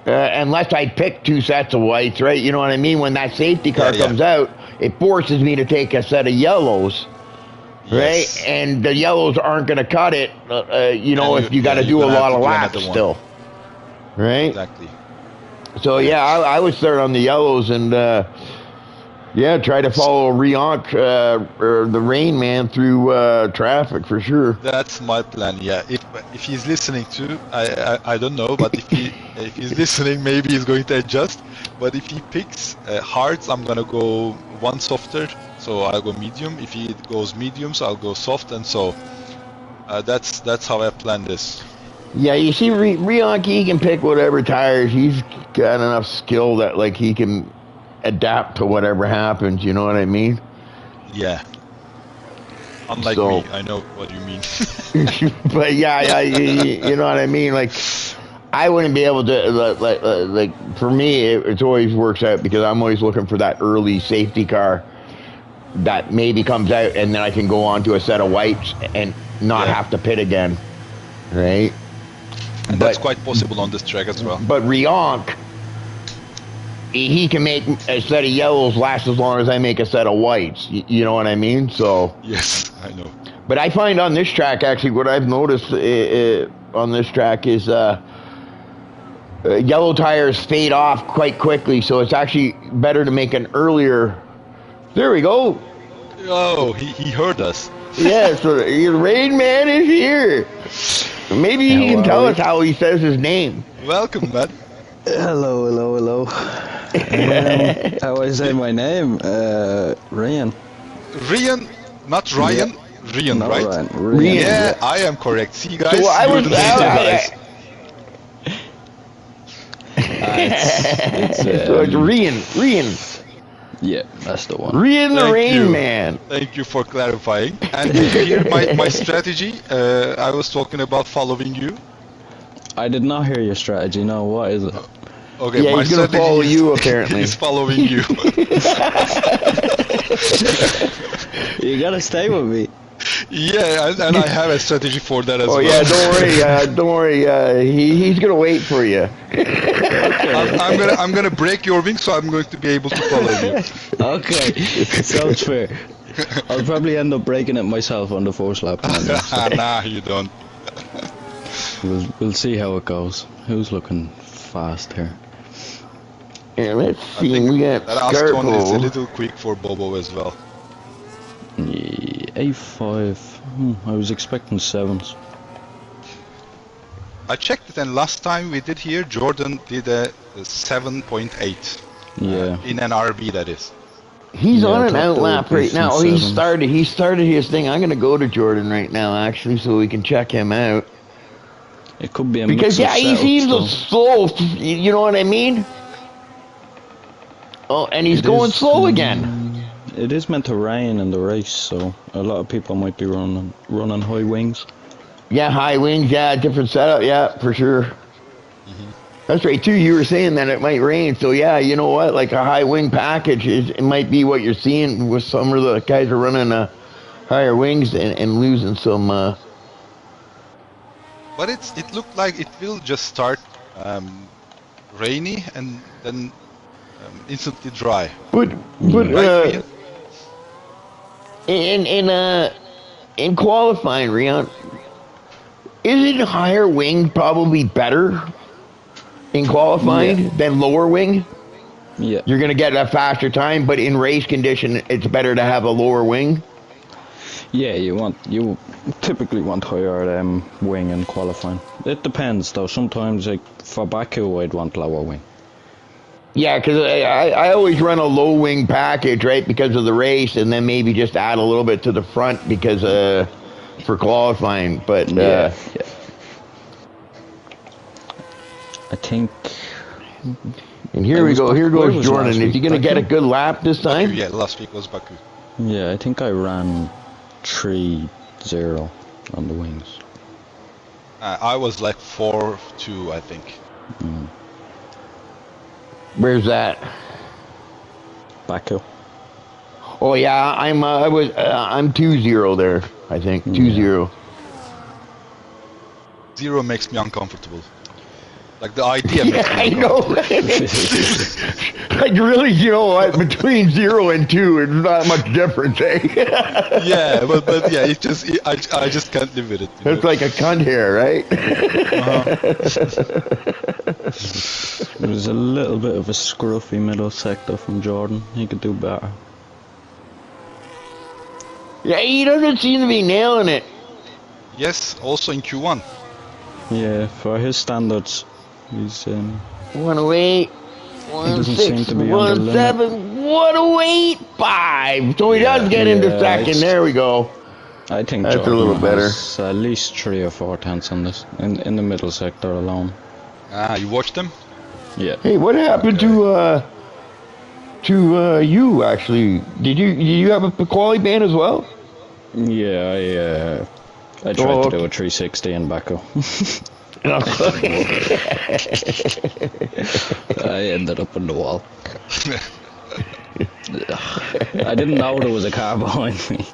unless I pick 2 sets of whites, right? You know what I mean? When that safety car comes out, it forces me to take a set of yellows. Right, and the yellows aren't going to cut it. You know, if you got to do a lot of laps still, right? Exactly. So yeah, I would start on the yellows and try to follow Rionk or the Rain Man through traffic for sure. That's my plan. Yeah, if he's listening to, I don't know, but if he's listening, maybe he's going to adjust. But if he picks hards, I'm gonna go one softer. So I'll go medium. If he goes mediums, I'll go soft, and so that's how I plan this. Yeah, you see, Rionk, he can pick whatever tires. He's got enough skill that like he can adapt to whatever happens. You know what I mean? Yeah. Unlike me, I know what you mean. But yeah, you know what I mean. Like, I wouldn't be able to like for me, it always works out because I'm always looking for that early safety car that maybe comes out, and then I can go on to a set of whites and not have to pit again, right? And that's quite possible on this track as well. But Rionk, he can make a set of yellows last as long as I make a set of whites. You know what I mean? So yes, I know. But I find on this track, actually, what I've noticed on this track is yellow tires fade off quite quickly, so it's actually better to make an earlier. There we go. Oh, he heard us. Yeah, so the Rain Man is here. Maybe he can tell us how he says his name. Welcome, man. Hello. How I say my name? Ryan. Ryan, not Ryan. Yeah. Ryan, Not right? Ryan. Yeah, I am correct. See, guys, So I was, guys. it's Ryan. Yeah, that's the one. Ryan the Rain Man. Thank you for clarifying. And did you hear my strategy? I was talking about following you. I did not hear your strategy. No, what is it? Okay, Yeah, my he's gonna strategy follow is, you apparently. He's following you. You gotta stay with me. Yeah, and I have a strategy for that as well. Oh yeah, don't worry. He's gonna wait for you. I'm gonna break your wings, so I'm going to be able to follow you. Okay, sounds fair. I'll probably end up breaking it myself on the first lap. Nah, you don't. We'll see how it goes. Who's looking fast here? Yeah, let's see. We got that Aston is a Scarpo. little quick for Bobo as well. Yeah, A5. I was expecting 7s. I checked it, and last time we did here, Jordan did a 7.8. Yeah. In an RB, that is. He's on an top outlap the right now. decent He started his thing. I'm gonna go to Jordan right now, actually, so we can check him out. It could be a Because mix of he setups, seems though. slow. You know what I mean? Oh, and he's going slow again. It is meant to rain in the race, so a lot of people might be running high wings. Yeah, high wings. Yeah, different setup. Yeah, for sure. That's right too. You were saying that it might rain, so yeah, you know what? Like a high wing package it might be what you're seeing with some of the guys are running higher wings and losing some. But it looked like it will just start rainy and then instantly dry. But Right, in qualifying, Rion, isn't higher wing probably better in qualifying than lower wing? Yeah. You're gonna get a faster time, but in race condition, it's better to have a lower wing. Yeah, you typically want higher wing in qualifying. It depends though. Sometimes like for Baku, I'd want lower wing. Yeah, because I always run a low wing package, right, because of the race, and then maybe just add a little bit to the front because for qualifying. But Yeah. I think. And here we go. Here Where goes was Jordan. last Is he week? gonna get a Baku? good lap this Baku, time? yeah, last week was Baku. Yeah, I think I ran 3-0 on the wings. I was like 4-2, I think. Where's that? Baku. Oh yeah, I'm 2-0 there. I think 2-0. 0 makes me uncomfortable. Like the idea makes me I know. uncomfortable. Like really, you know what? Between 0 and 2, it's not much difference, eh? Yeah, but yeah, I just can't live with it. You It's know? like a cunt hair, right? There's a little bit of a scruffy middle sector from Jordan. He could do better. Yeah, he doesn't seem to be nailing it. Yes, also in Q1. Yeah, for his standards, he's 108, doesn't seem to be on the limit. 17, 108.5. So he does get into second. There we go. I think That's Jordan a little better. has at least 3 or 4 tenths on this in the middle sector alone. Ah, you watched them? Yeah. Hey, what happened to you actually? Did you have a quality ban as well? Yeah, I tried to do a 360 in Baku. I ended up in the wall. I didn't know there was a car behind me.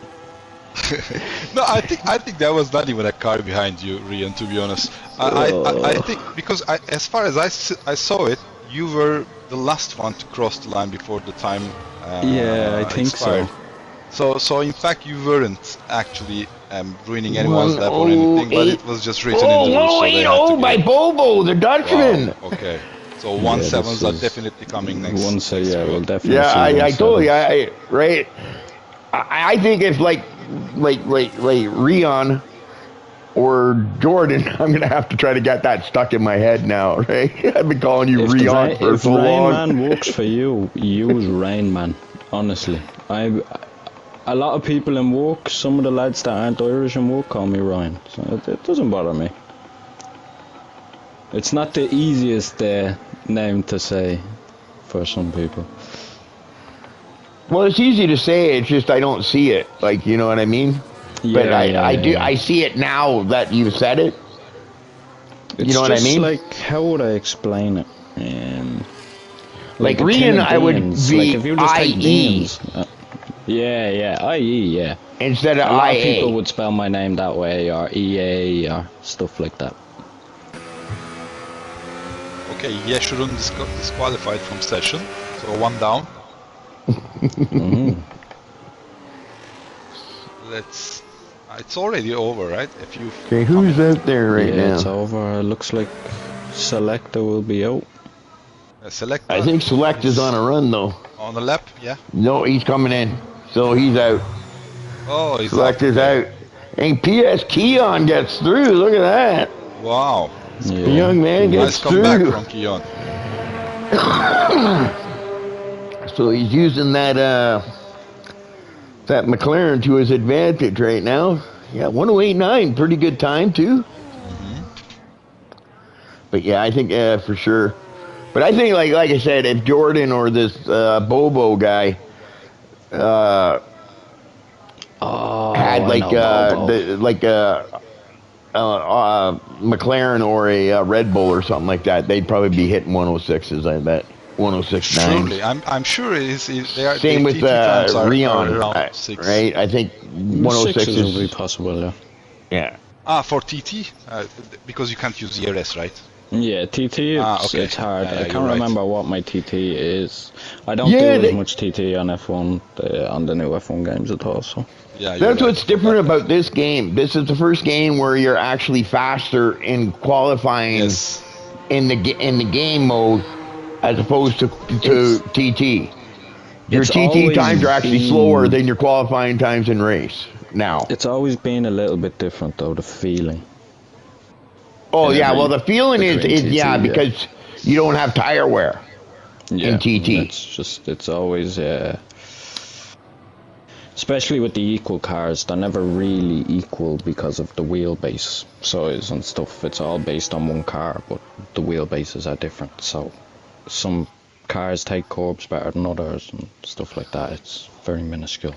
No, I think that was not even a car behind you, Rian. To be honest, I think because as far as I saw it, you were the last one to cross the line before the time. Yeah, I think expired. so. So in fact, you weren't actually ruining anyone's lap or anything, but it was just written in the rules. So they had to by give. Bobo, the Dutchman. Wow, okay. So 1.7s are definitely coming next. We'll definitely. Yeah, see I told you, 1.7s. right. I think it's like Rion or Jordan. I'm gonna have to try to get that stuck in my head now, right? I've been calling you Rion for so long. If Rain Man works for you, use Rain Man. Honestly, a lot of people in work, some of the lads that aren't Irish in work call me Ryan, so it doesn't bother me. It's not the easiest name to say for some people. Well, it's easy to say. It's just I don't see it. Like, you know what I mean? Yeah, but I do. I see it now that you said it. It's you know what I mean? Like, how would I explain it? Like Rian, I would be like if you just take IE. beans, IE, yeah. Instead of a lot IA. of people would spell my name that way, or EA, or stuff like that. Okay, Yeshurun disqualified from session, so 1 down. Let's. It's already over, right? If you. Okay, who's out there right now? It's over. Looks like Selecta will be out. Select. I think Select is on a run though. On the lap, yeah. No, he's coming in, so he's out. Oh, he's Select is out. And PS Keon gets through. Look at that. Wow. The young man gets nice through. Nice comeback from Keon. So he's using that McLaren to his advantage right now. Yeah, 108.9, pretty good time too. But yeah, I think for sure. But I think like I said, if Jordan or this Bobo guy had McLaren or a Red Bull or something like that, they'd probably be hitting 106s. I bet 106.9. Surely, I'm sure it is. They are. Same with Rion, right? I think 106 will be possible. Yeah. Ah, for TT, because you can't use ERS, right? Yeah, TT, it's hard. I can't remember what my TT is. I don't do as much TT on F1, on the new F1 games at all, so. Yeah, that's what's different about this game. This is the first game where you're actually faster in qualifying in the game mode as opposed to TT. Your TT times are actually slower than your qualifying times in race now. It's always been a little bit different though, the feeling. Oh yeah, well the feeling is because you don't have tire wear in TT. It's always especially with the equal cars, they're never really equal because of the wheelbase size and stuff. It's all based on one car, but the wheelbases are different. So some cars take curbs better than others and stuff like that. It's very minuscule.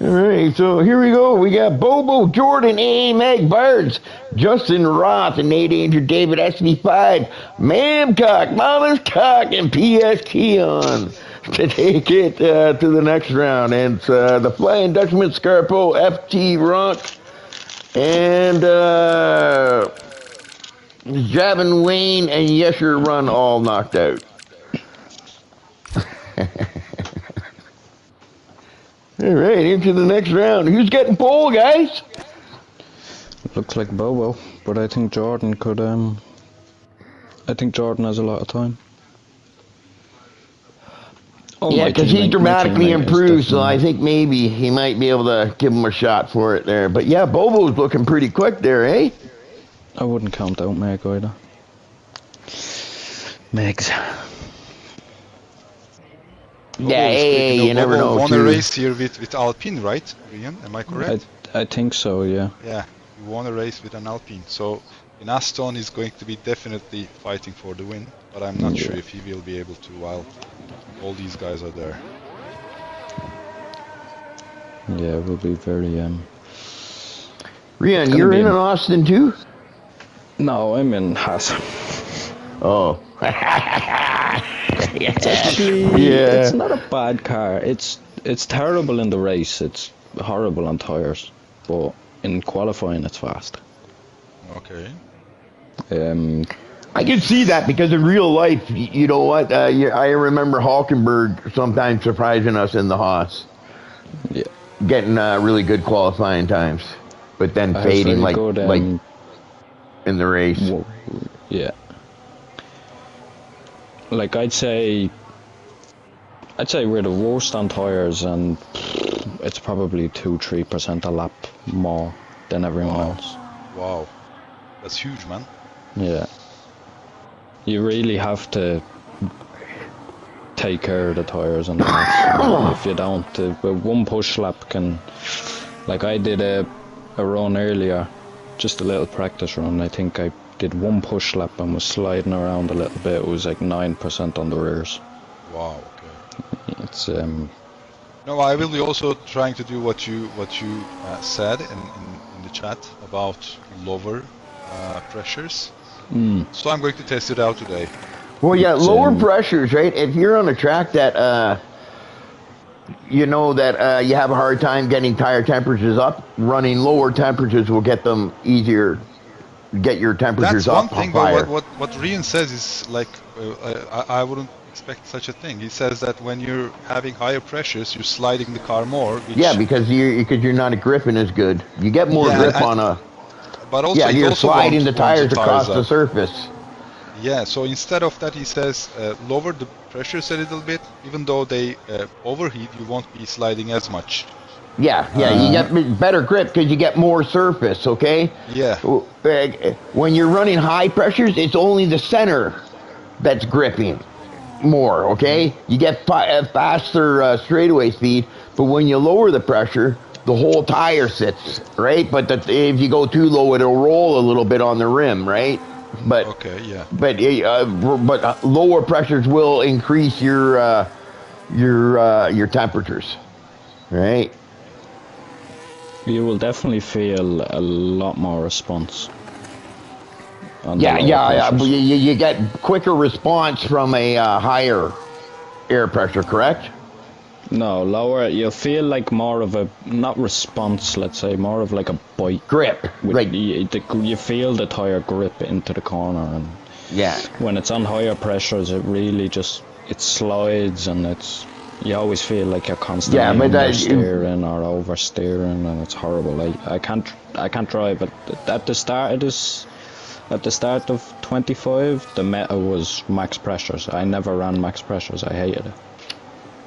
All right, so here we go. We got Bobo, Jordan, A. Meg Bards, Justin Roth, and Nate Andrew, David SB5, Mamcock, Mama's Cock, and PST on to take it to the next round. And it's the Flying Dutchman, Scarpo, FT Ronk, and Javin Wayne and Yesher Run all knocked out. All right, into the next round. Who's getting pole, guys? Looks like Bobo, but I think Jordan could. I think Jordan has a lot of time. Yeah, because he dramatically improved, so I think maybe he might be able to give him a shot for it there. But yeah, Bobo's looking pretty quick there, eh? I wouldn't count out Meg either. Megs. Yeah, hey, you never know. Won a race here with Alpine, right, Ian? Am I correct? I think so, yeah. Yeah, he won a race with an Alpine. So in Aston, he's going to be definitely fighting for the win, but I'm not sure if he will be able to while all these guys are there. Yeah, it will be very. Rian, you're in Austin too? No, I'm in Haas. Oh. It's actually, it's not a bad car. It's terrible in the race. It's horrible on tires, but in qualifying, it's fast. Okay. I can see that because in real life, you know what? I remember Hulkenberg sometimes surprising us in the Haas. Yeah. Getting really good qualifying times, but then fading like in the race. Well, yeah. Like I'd say we're the worst on tires, and it's probably 2-3% a lap more than everyone else. Wow, that's huge, man. Yeah. You really have to take care of the tires and if you don't, one push lap can. Like I did a run earlier, just a little practice run. I think I did one push lap and was sliding around a little bit. It was like 9% on the rears. Wow. Okay. It's No, I will be also trying to do what you said in the chat about lower pressures. So I'm going to test it out today. Well, yeah, lower pressures, right? If you're on a track that you know that you have a hard time getting tire temperatures up, running lower temperatures will get them easier. Get your temperatures up. That's one thing, but what Rian says is like I wouldn't expect such a thing. He says that when you're having higher pressures, you're sliding the car more. Yeah, because you're not gripping as good. You get more grip on a. But also, you're sliding the tires across the surface. Yeah, so instead of that, he says lower the pressures a little bit. Even though they overheat, you won't be sliding as much. Yeah, you get better grip because you get more surface, okay? Yeah. When you're running high pressures, it's only the center that's gripping more, okay? You get faster straightaway speed, but when you lower the pressure, the whole tire sits, right? But if you go too low, it'll roll a little bit on the rim, right? But okay, yeah. But lower pressures will increase your temperatures, right? You will definitely feel a lot more response. Yeah. You get quicker response from a higher air pressure, correct? No, lower. You'll feel like more of a, not response, let's say, more of like a bite. Grip. Right. You feel the tire grip into the corner, and when it's on higher pressures, it really just, it slides, and you always feel like you're constantly understeering or oversteering, and it's horrible. I can't drive, but at the start of 25, the meta was max pressures. I never ran max pressures. I hated it.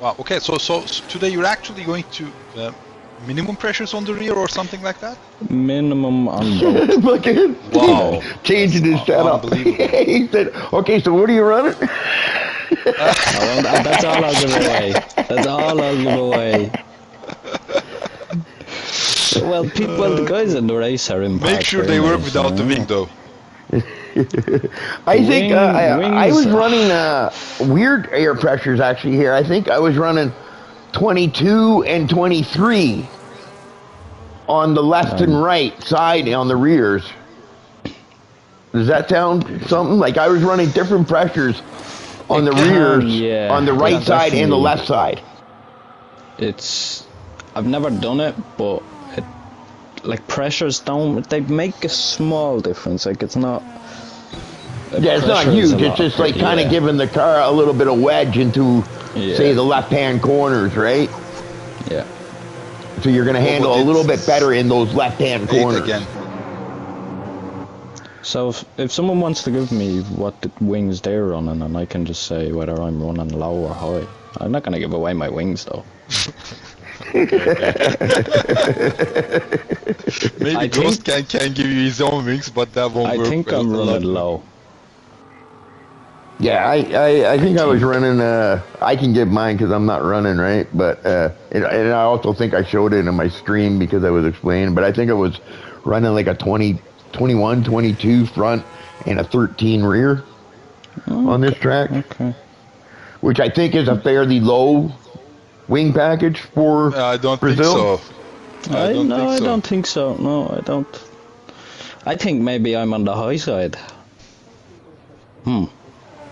Wow. Okay. So today you're actually going to minimum pressures on the rear or something like that. Minimum on both. Wow. Changing his setup. He said, "Okay, so what are you running?" That's all I'll give away. That's all I'll give away. Well, the guys in the race are in. Make sure they work without the wing, though. I think I was running weird air pressures actually here. I think I was running 22 and 23 on the left and right side on the rears. Does that sound something? Like I was running different pressures on the rears, on the right side and the left side. I've never done it, but like pressures they make a small difference. Like it's not. Yeah, it's not huge. It's just like kind of giving the car a little bit of wedge into, say, the left-hand corners, right? Yeah. So you're going to handle a little bit better in those left-hand corners. Again. So if someone wants to give me what the wings they're running, and I can just say whether I'm running low or high, I'm not going to give away my wings though. Maybe Ghost can give you his own wings, but that won't work. I think I'm running low. Yeah, I think I was running, I can give mine because I'm not running, right? But, and I also think I showed it in my stream because I was explaining, but I think I was running like a 21, 22 front and a 13 rear on this track. Okay. Which I think is a fairly low wing package for I don't Brazil. Think so. I don't think so. No, I don't. I think maybe I'm on the high side.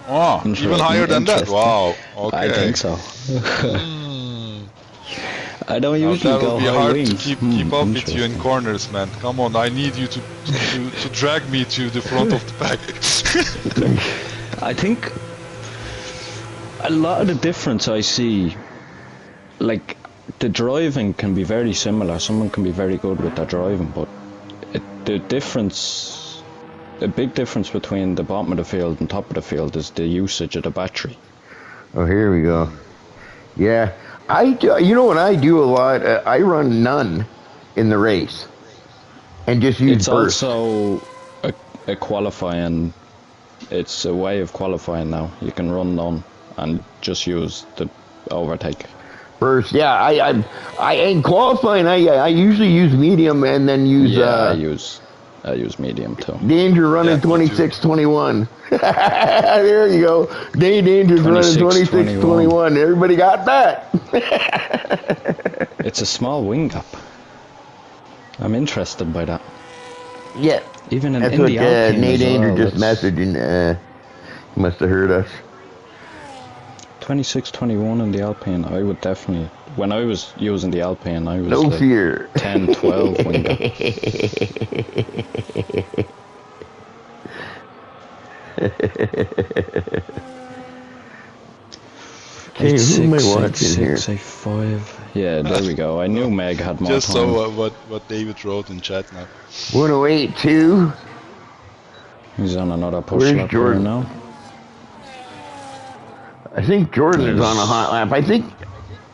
Oh, even higher than that? Wow. Okay. I think so. I don't usually go high hard wings. To keep up with you in corners, man. Come on, I need you to drag me to the front of the pack. I think a lot of the difference I see, like the driving can be very similar. Someone can be very good with their driving, but the big difference between the bottom of the field and top of the field is the usage of the battery. Oh, here we go. Yeah, you know what I do a lot? I run none in the race and just use burst. It's also a qualifying. It's a way of qualifying now. You can run none and just use the overtake. Burst, yeah. I in qualifying, I usually use medium and then use. I use medium too. Danger running 26-21. There you go. Danger's running 26-21. Everybody got that. It's a small wing gap. I'm interested by that. Yeah. Even That's in what the Alpine Nate as Danger well, just messaging. He must have heard us. 26-21 in the Alpine, I would definitely. When I was using the Alpine, I was no like fear. 10-12 wing gap. Okay, who am I watching here? 5. Yeah, there we go. I knew Meg had more Just time. saw what David wrote in chat now. 108.2. He's on another push Where's lap Jordan? now. I think Jordan is on a hot lap. I think.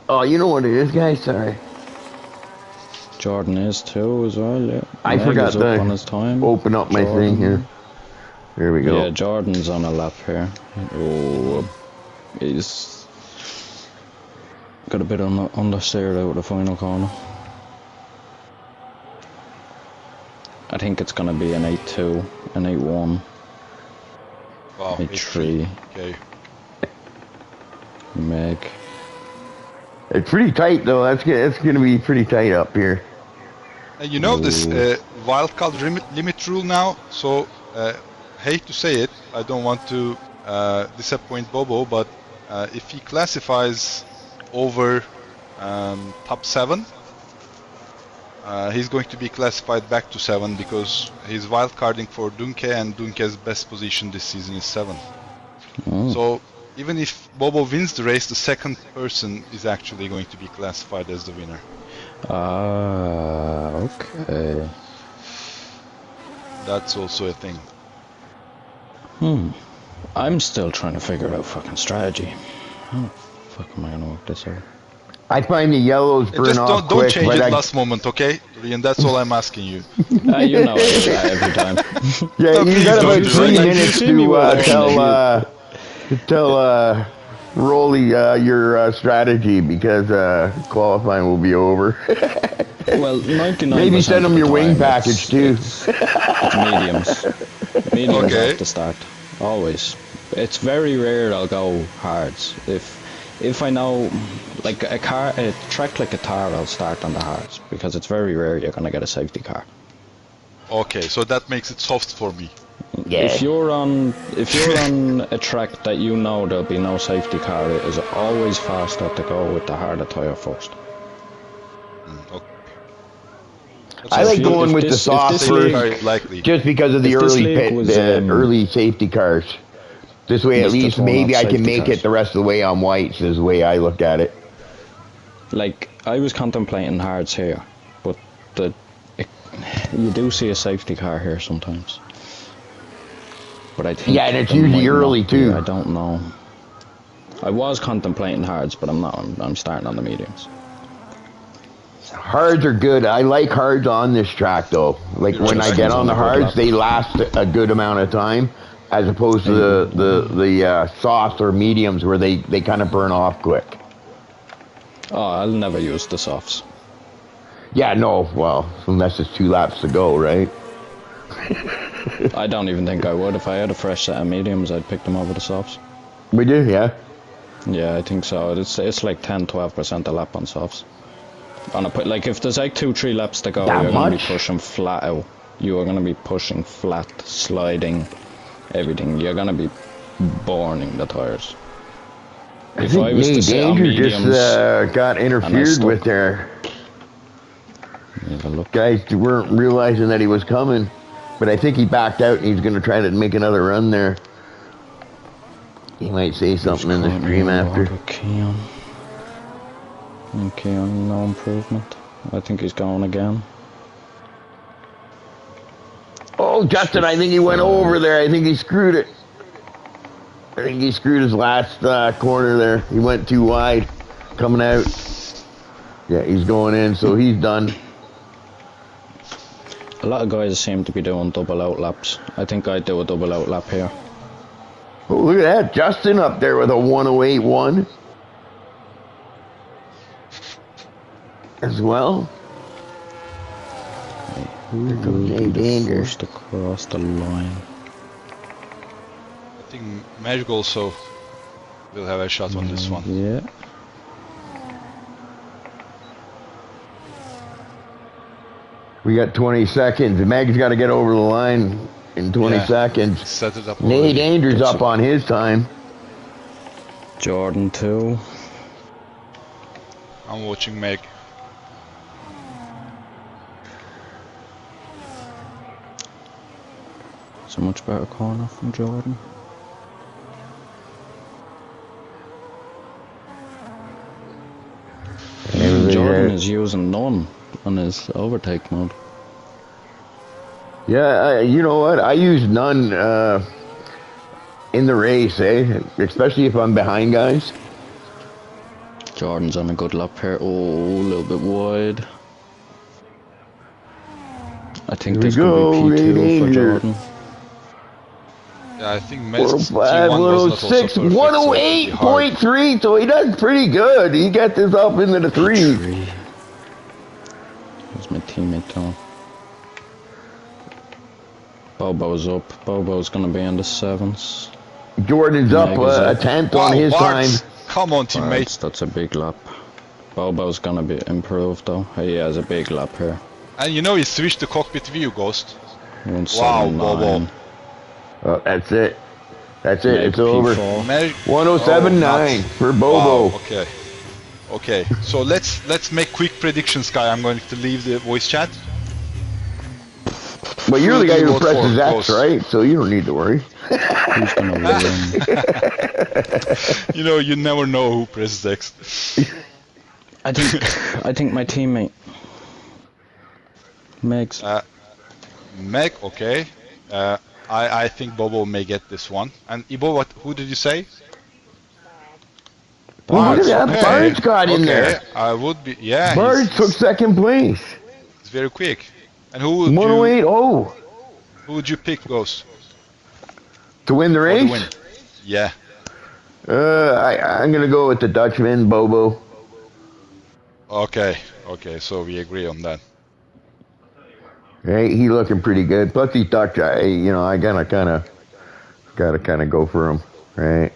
Oh, you know what it is, guys? Sorry. Jordan is too as well, yeah. I Meg forgot is up to on his time. open up my thing here. There we go. Yeah, Jordan's on a lap here. Oh, he's got a bit understeered out of the final corner. I think it's gonna be an 8-2, an 8-1, Wow. 8-3. Okay. Meg. It's pretty tight though. It's gonna be pretty tight up here. And you know this wildcard limit rule now, so hate to say it, I don't want to disappoint Bobo, but if he classifies over top 7, he's going to be classified back to 7 because he's wildcarding for Dunke, and Dunke's best position this season is 7. Oh. So even if Bobo wins the race, the second person is actually going to be classified as the winner. Ah, okay. That's also a thing. I'm still trying to figure out fucking strategy. How the fuck am I gonna work this out? I find the yellows burn Just off don't quick, change but it I, last moment, okay? And that's all I'm asking you. You know I do that every time. yeah, No, you please got don't about do 3 that. minutes See me to watching tell Rolly your strategy because qualifying will be over. Well, 99%. Maybe send them of the your wing time package too. It's mediums. Mediums Okay. at the start. Always. It's very rare I'll go hards. If If I know, like a track like a tar, I'll start on the hards because it's very rare you're gonna get a safety car. Okay, so that makes it soft for me. Yeah. If you're on a track that you know there'll be no safety car, it is always faster to go with the harder tire first. Okay. I like going with the if soft this first, league- likely. just because of the If this early league was, early safety cars. This way, at was the least, torn maybe up I can safety make cars. it the rest of the way on whites. Is the way I look at it. Like I was contemplating hards here, but you do see a safety car here sometimes. But I think Yeah, and it's there usually might early, not be, too. I don't know. I was contemplating hards, but I'm not. I'm starting on the mediums. Hards are good. I like hards on this track though. Like You're when I just get on on the a good hards, lap. they last a good amount of time, as opposed to the softs or mediums where they kind of burn off quick. Oh, I'll never use the softs. Yeah, no. Well, unless it's 2 laps to go, right? I don't even think I would. If I had a fresh set of mediums, I'd pick them over the softs. We do, yeah. Yeah, I think so. It's like 10-12% a lap on softs. Like if there's like 2-3 laps to go, That you're gonna be much? pushing flat out. You are gonna be pushing flat, sliding, everything. You're gonna be burning the tires. I If think I was to Nate sit on Danger just mediums, got interfered stuck. with there. have a look. Guys weren't realizing that he was coming, but I think he backed out and he's going to try to make another run there. He might say something in the stream after. Keon, no improvement. I think he's going again. Oh, Justin, I think he went over there. I think he screwed it. I think he screwed his last corner there. He went too wide coming out. Yeah, he's going in, so he's done. A lot of guys seem to be doing double out laps. I think I'd do a double out lap here. Oh, look at that. Justin up there with a 108.1 as well. Who comes will Nate be the Danger. first to cross the line? I think Magic also will have a shot on this one. Yeah. We got 20 seconds. Meg's got to get over the line in 20 Yeah. seconds. Set it up Nate already. Danger's up on his time. Jordan too. I'm watching Meg. It's a much better corner from Jordan. Jordan is using none on his overtake mode. Yeah, you know what? I use none in the race, especially if I'm behind guys. Jordan's on a good lap here. Oh, a little bit wide. I think Here we this go, could be P2 for Danger. Jordan. Yeah, I think Meg's 105, T1 was not also 106, perfect, so it would be hard. 108.3, so he does pretty good. He got this up into the threes. Where's my teammate going? Bobo's up. Bobo's gonna be in the sevens. Jordan's up Meg is a up. tenth Wow, on his Bart's. time. Come on, teammate. That's a big lap. Bobo's gonna be improved though. He has a big lap here. And you know he switched the cockpit view, Ghost. 179. Bobo. Oh, that's it. That's it. Meg It's over. P4. Meg. 107.9 for Bobo. Wow, okay. Okay, so let's make quick predictions, Guy. I'm going to leave the voice chat. But you're the guy who Vote presses for X, Ghost. right? So you don't need to worry. Who's gonna win? You know, you never know who presses X. I think my teammate Meg's. Meg, okay. I think Bobo may get this one. And Ibo, who did you say? Well, look at that. okay. Bart's got in Okay, there. I would be, yeah. Bart he's- took second place. It's very quick. And who would 108.0 who would you pick, Ghost? to win the For the race. win? Yeah. I'm gonna go with the Dutchman, Bobo. Okay. Okay. So we agree on that. Hey, he looking pretty good. Plus he's Dutch. I gotta kind of go for him, right?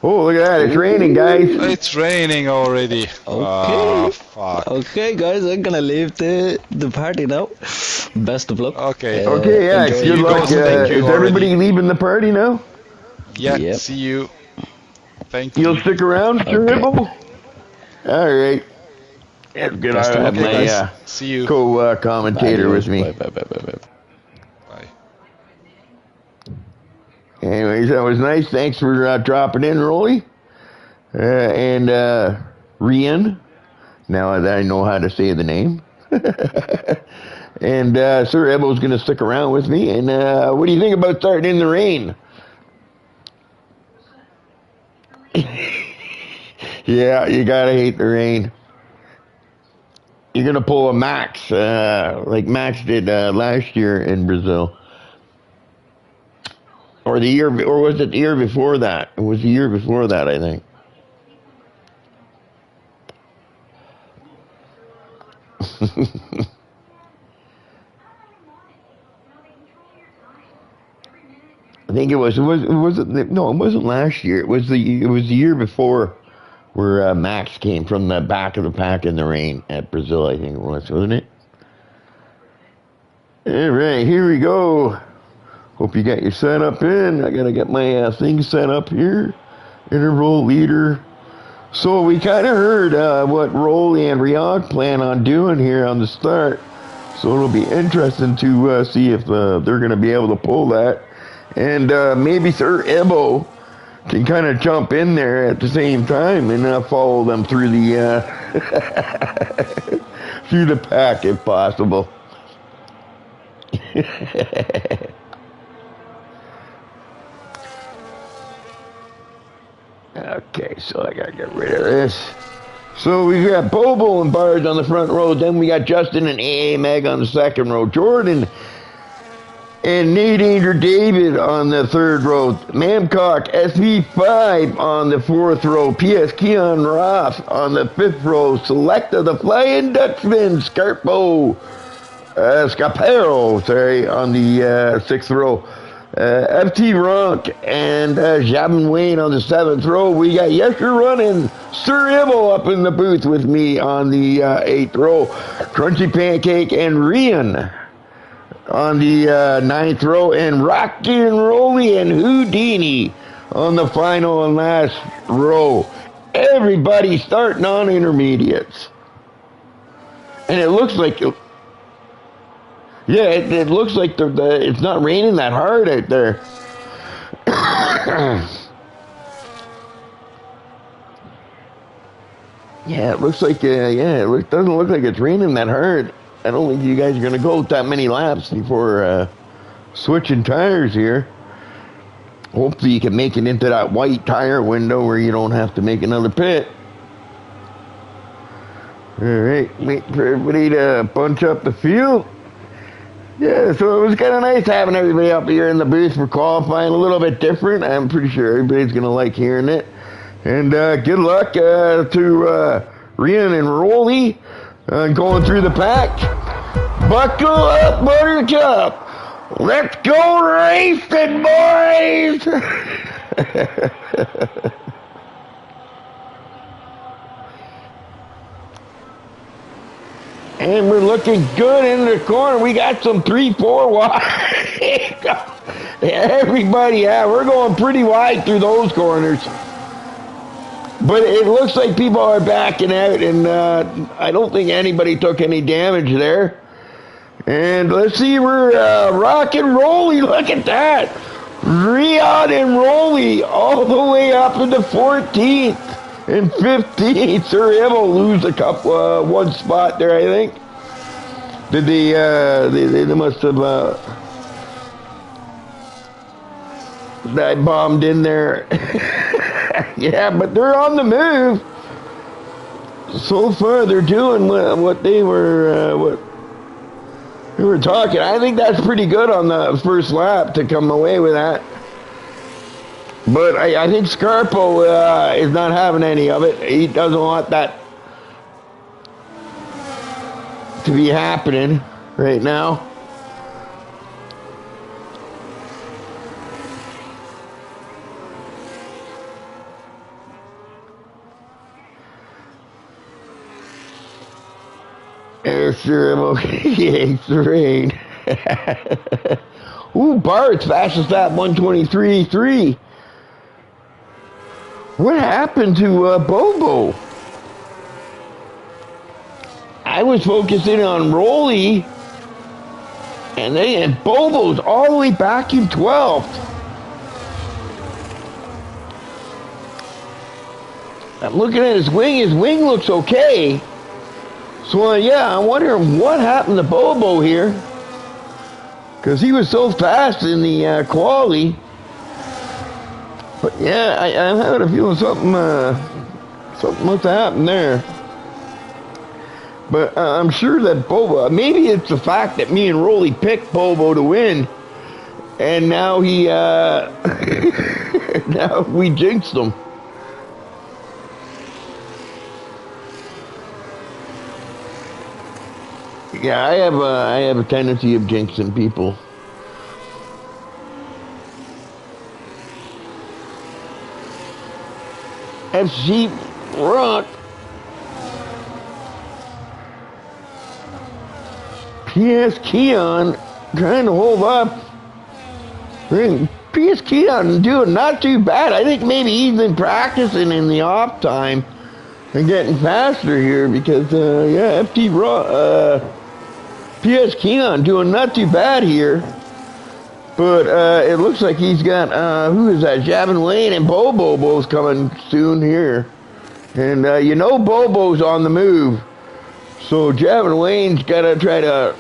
Oh, look at that. It's raining, guys. It's raining already. Ah, Okay. fuck. Okay, guys, I'm gonna leave the party now. Best of luck. Okay. Okay, yeah. Enjoy Good you luck. guys, thank you Is everybody already. leaving the party now? Yeah, Yep. see you. Thank You'll you. stick around, Sir Okay. Hibble? All right. Yeah, good. Best I of have luck, Okay, my guys. See you. co-commentator with Adios. me. Bye, bye, bye, bye, bye. Bye. Anyways, that was nice. Thanks for dropping in, Rolly. And Rian. Now that I know how to say the name. And Sir Ebo's going to stick around with me. And what do you think about starting in the rain? Yeah, you got to hate the rain. You're going to pull a Max, like Max did last year in Brazil. Or was it the year before that? It was the year before that, I think. I think it was. No, it wasn't last year. It was the year before, where Max came from the back of the pack in the rain at Brazil. I think it was, wasn't it? All right, here we go. Hope you got your setup in. I gotta get my thing set up here. Interval leader. So we kind of heard what Rolly and Riog plan on doing here on the start. So it'll be interesting to see if they're going to be able to pull that. And maybe Sir Ebo can kind of jump in there at the same time and follow them through the through the pack if possible. Okay, so I gotta get rid of this. So we got Bobo and Bars on the front row. Then we got Justin and AA Meg on the second row. Jordan and Nate Anger David on the third row. Mamcock SV5 on the fourth row. PS Keon Roth on the fifth row. Selecta the Flying Dutchman. Scapero, on the sixth row. FT Ronk and Jabin Wayne on the seventh row. We got Yesher running Sir Ibo up in the booth with me on the eighth row. Crunchy Pancake and Rian on the ninth row. And Rocky and Rolly and Houdini on the final and last row. Everybody starting on intermediates. And it looks like... Yeah, it looks like it's not raining that hard out there. Yeah, it looks like, it doesn't look like it's raining that hard. I don't think you guys are going to go that many laps before switching tires here. Hopefully you can make it into that white tire window where you don't have to make another pit. All right, wait for everybody to bunch up the field. Yeah, so it was kind of nice having everybody up here in the booth for qualifying. A little bit different. I'm pretty sure everybody's going to like hearing it. And good luck to Rian and Rolly going through the pack. Buckle up, Buttercup. Let's go racing, boys. And we're looking good in the corner. We got some 3-4 wide. Everybody, yeah, we're going pretty wide through those corners. But it looks like people are backing out, and I don't think anybody took any damage there. And let's see, we're rock and rolly. Look at that. Riyadh and Rolly all the way up into 14th. And 15th, Sir Himmel lose a couple, one spot there, I think. Did they must have, I bombed in there. Yeah, but they're on the move. So far, they're doing what they were talking. I think that's pretty good on the first lap to come away with that. But I think Scarpo is not having any of it. He doesn't want that to be happening right now. sure I'm okay. Yeah, it's the rain. Ooh, Bart's fastest at 123.3. What happened to Bobo? I was focusing on Rolly, and Bobo's all the way back in 12th. I'm looking at his wing. His wing looks okay. So, yeah, I'm wondering what happened to Bobo here. Because he was so fast in the quali. But, yeah, I'm having a feeling something must have happened there. But I'm sure that Bobo, maybe it's the fact that me and Rolly picked Bobo to win. And now now we jinxed him. Yeah, I have a tendency of jinxing people. FC Rock. PS Keon trying to hold up. PS Keon doing not too bad. I think maybe he's been practicing in the off time and getting faster here because, yeah, PS Keon doing not too bad here. But it looks like he's got, who is that? Javin Lane and Bobo's coming soon here. And you know Bobo's on the move. So Javin Lane's got to try to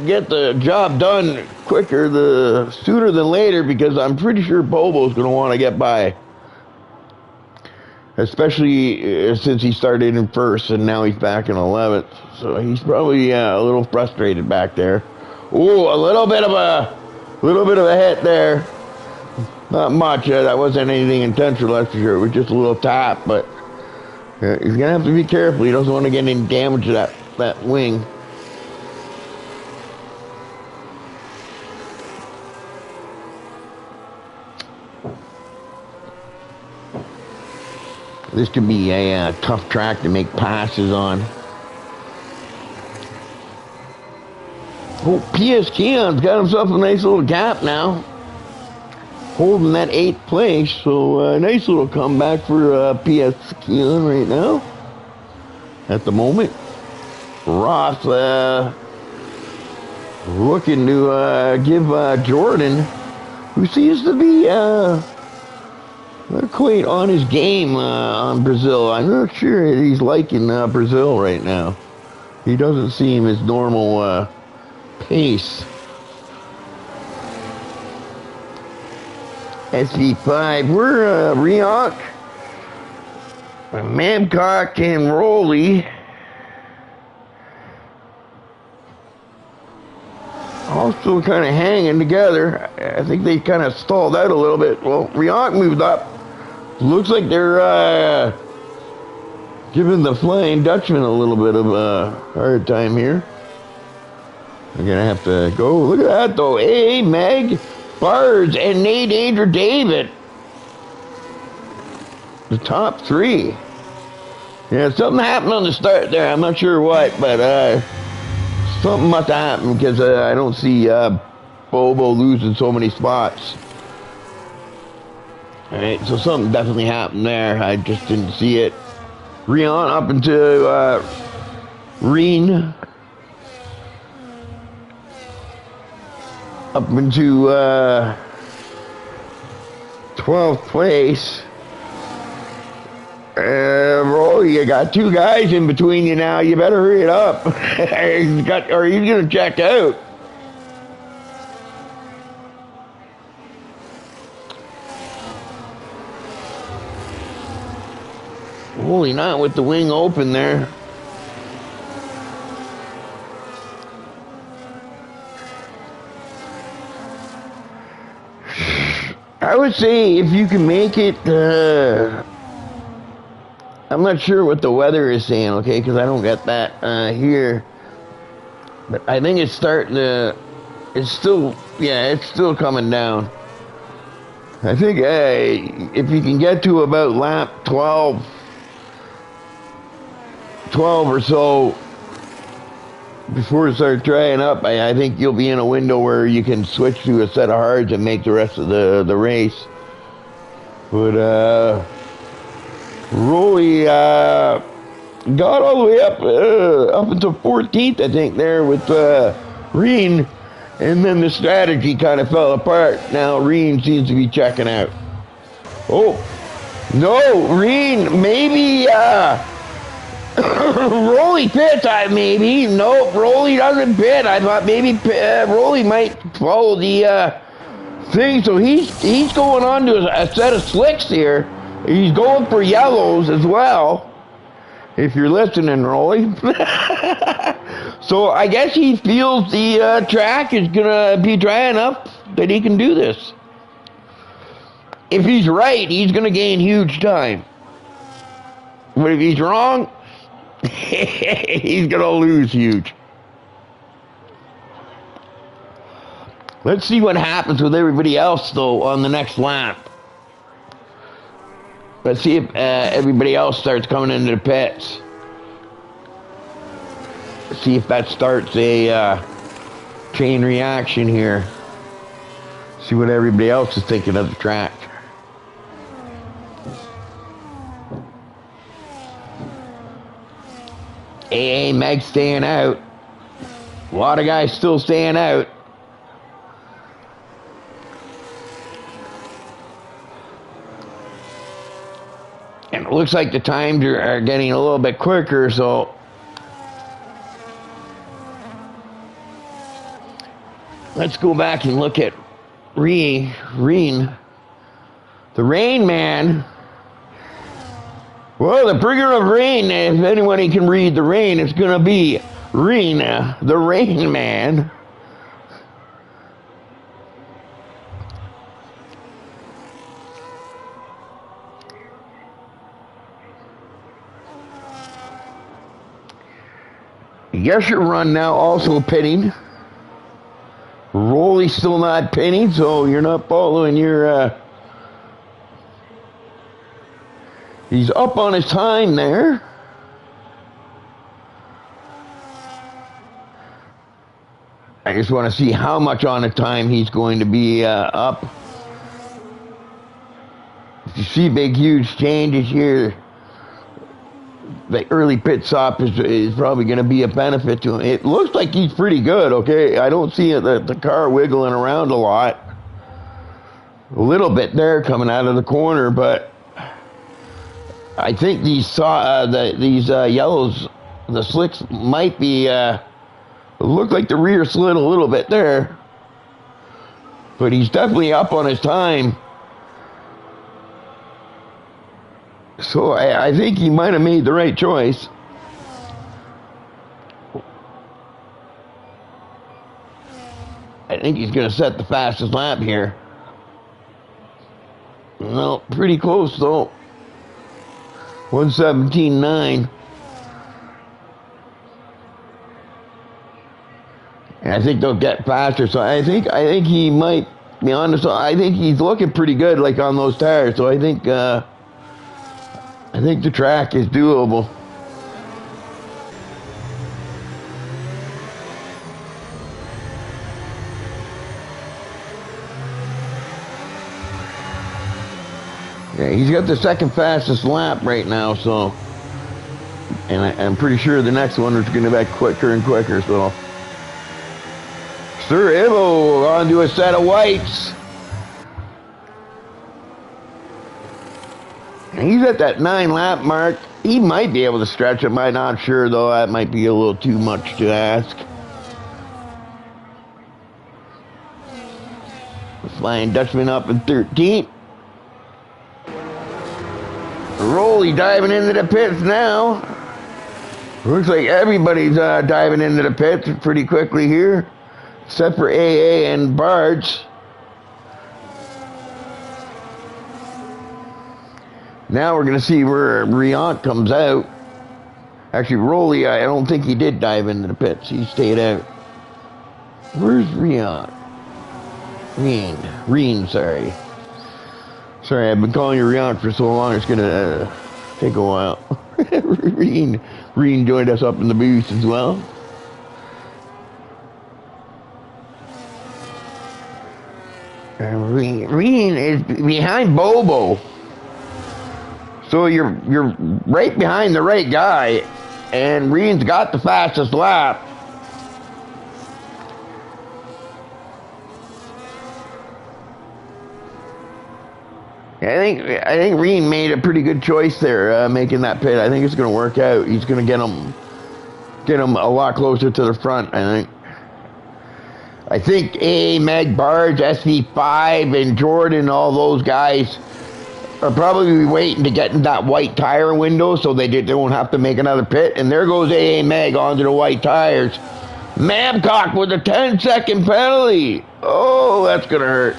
get the job done quicker, sooner than later, because I'm pretty sure Bobo's going to want to get by. Especially since he started in first and now he's back in 11th. So he's probably a little frustrated back there. Ooh, a little bit of a hit there. Not much. That wasn't anything intentional, that's for sure. It was just a little tap, but he's going to have to be careful. He doesn't want to get any damage to that wing. This could be a tough track to make passes on. Oh, PS Keon's got himself a nice little gap now. Holding that 8th place. So, nice little comeback for PS Keon right now. At the moment. Ross looking to give Jordan, who seems to be quite on his game on Brazil. I'm not sure he's liking Brazil right now. He doesn't seem his normal pace. SV5, we're Rioch, Mamcock, and Rolly. Also kind of hanging together. I think they kind of stalled out a little bit. Well, Rioch moved up. Looks like they're giving the Flying Dutchman a little bit of a hard time here. We're going to have to go. Look at that, though. Hey, Meg, Bards, and Nate Danger David. The top 3. Yeah, something happened on the start there. I'm not sure what, but something must have happened because I don't see Bobo losing so many spots. Alright, so something definitely happened there. I just didn't see it. Rion up into Reen. Up into 12th place. Bro, you got 2 guys in between you now. You better hurry it up. Or he's going to check out. Holy, not with the wing open there. I would say if you can make it, I'm not sure what the weather is saying, okay, because I don't get that here. But I think it's starting to, it's still coming down. I think if you can get to about lap 12 or so, before it starts drying up, I think you'll be in a window where you can switch to a set of hards and make the rest of the race. But Rolly got all the way up until 14th, I think, there with Reen, and then the strategy kind of fell apart. Now Reen seems to be checking out. Oh, no, Reen, maybe Rolly pits, maybe. Nope, Rolly doesn't pit. I thought maybe Rolly might follow the thing. So he's going on to a set of slicks here. He's going for yellows as well. If you're listening, Rolly. So I guess he feels the track is gonna be dry enough that he can do this. If he's right, he's gonna gain huge time. But if he's wrong, he's gonna lose huge. Let's see what happens with everybody else though on the next lap. Let's see if everybody else starts coming into the pits. See if that starts a chain reaction here. See what everybody else is thinking of the track. AA Meg staying out. A lot of guys still staying out. And it looks like the times are getting a little bit quicker, so let's go back and look at Reen, the Rain Man. Well, the bringer of rain, if anyone can read the rain, it's going to be Reen, the Rain Man. Yes, your run now also pitting. Rolly's still not pitting, so you're not following your... He's up on his time there. I just want to see how much on a time he's going to be up. If you see big, huge changes here, the early pit stop is probably going to be a benefit to him. It looks like he's pretty good, okay? I don't see the car wiggling around a lot. A little bit there coming out of the corner, but I think these yellows, the slicks might be, look like the rear slid a little bit there. But he's definitely up on his time. So I think he might have made the right choice. I think he's going to set the fastest lap here. No, pretty close though. 1:17.9. And I think they'll get faster. So I think he might be honest. I think he's looking pretty good, like on those tires. So I think the track is doable. Yeah, he's got the second fastest lap right now, so, and I'm pretty sure the next one is going to be quicker and quicker, so. Sir Ivo on to a set of whites. He's at that 9 lap mark. He might be able to stretch it. I'm not sure, though. That might be a little too much to ask. Flying Dutchman up in 13th. Rolly diving into the pits now. Looks like everybody's diving into the pits pretty quickly here, except for AA and Bards. Now we're going to see where Riant comes out. Actually, Rolly, I don't think he did dive into the pits. He stayed out. Where's Riant? Reen, sorry. Sorry, I've been calling you Riant for so long, it's going to take a while. Reen joined us up in the booth as well. Reen is behind Bobo. So you're right behind the right guy, and Reen's got the fastest lap. I think Reen made a pretty good choice there, making that pit. I think it's going to work out. He's going to get him a lot closer to the front. I think A. Meg Barge, SV5, and Jordan, all those guys are probably waiting to get in that white tire window so they won't have to make another pit. And there goes A. Meg onto the white tires. Mamcock with a 10-second penalty. Oh, that's going to hurt.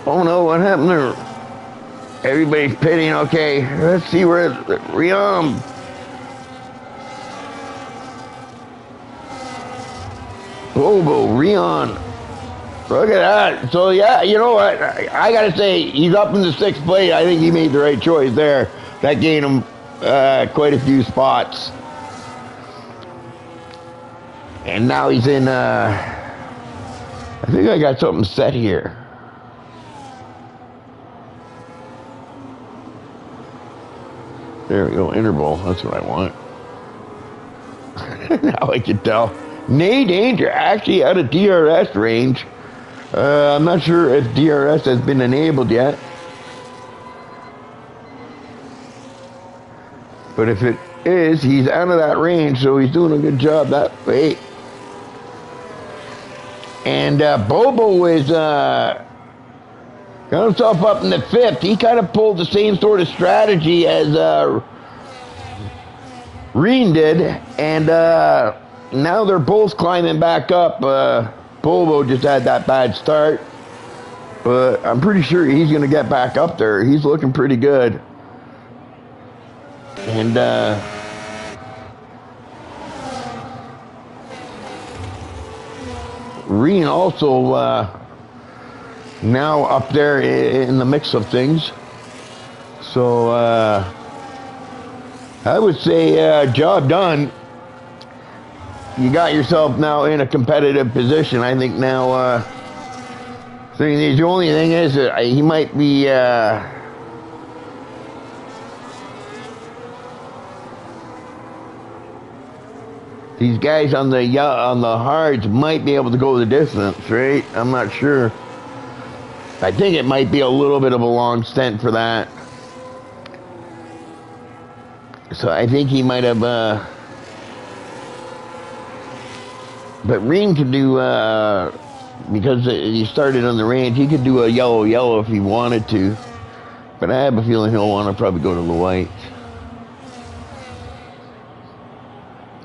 Oh no, what happened there? Everybody's pitting. Okay, let's see where Riam. Bobo, Rion. Look at that. So yeah, you know what? I gotta say, he's up in the 6th place. I think he made the right choice there. That gained him quite a few spots. And now he's in, I think I got something set here. There we go, interval. That's what I want. Now I can tell. Nay Danger actually out of DRS range. I'm not sure if DRS has been enabled yet. But if it is, he's out of that range, so he's doing a good job that way. And Bobo is got himself up in the 5th. He kind of pulled the same sort of strategy as Reen did, and now they're both climbing back up. Bobo just had that bad start, but I'm pretty sure he's going to get back up there. He's looking pretty good. And Reen also now up there in the mix of things. So I would say job done. You got yourself now in a competitive position. I think now the only thing is that he might be these guys on the hards might be able to go the distance, right? I'm not sure. I think it might be a little bit of a long stint for that. So I think he might have, but Reen could do, because he started on the range, he could do a yellow if he wanted to. But I have a feeling he'll want to probably go to the white.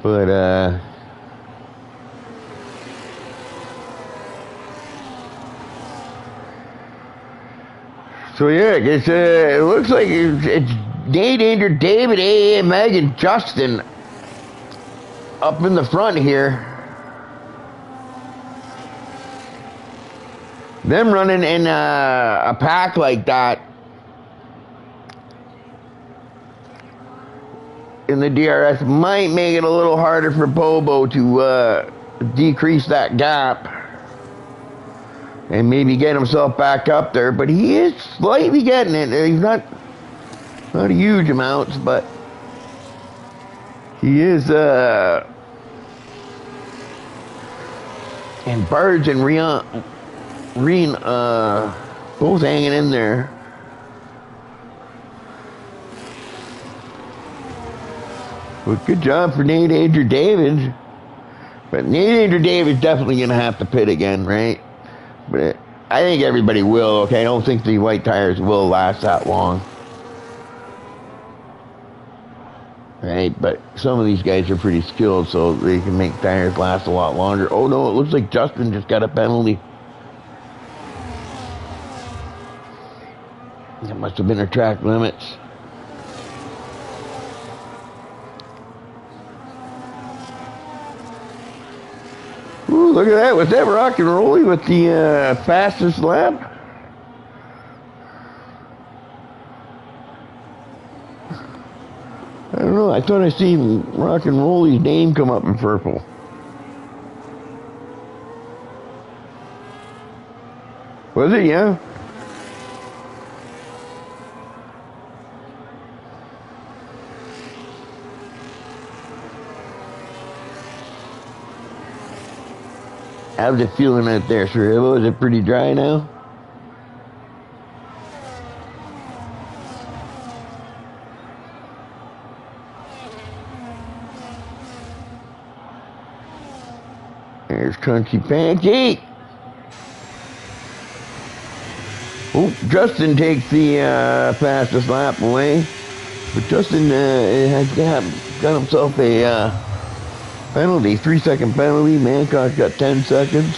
But, so yeah, I guess it looks like it's Nay Danger, David, A. Meg, and Justin up in the front here. Them running in a pack like that in the DRS might make it a little harder for Bobo to decrease that gap and maybe get himself back up there. But he is slightly getting it. He's not huge amounts, but he is. And Birds and Reen both hanging in there. Well, good job for Nay Danger David. But Nay Danger David's definitely going to have to pit again, right? But I think everybody will, okay? I don't think the white tires will last that long. Right? But some of these guys are pretty skilled, so they can make tires last a lot longer. Oh no, it looks like Justin just got a penalty. That must have been our track limits. Ooh, look at that. Was that Rock and Rolly with the fastest lap? I don't don't know. I thought I seen Rock and Rolly's name come up in purple. Was it? Yeah. How's it feeling out there, Sir? Is it pretty dry now? There's Crunchy Pancake. Oh, Justin takes the fastest lap away. But Justin has got himself a penalty, 3-second penalty. Mancock got 10 seconds.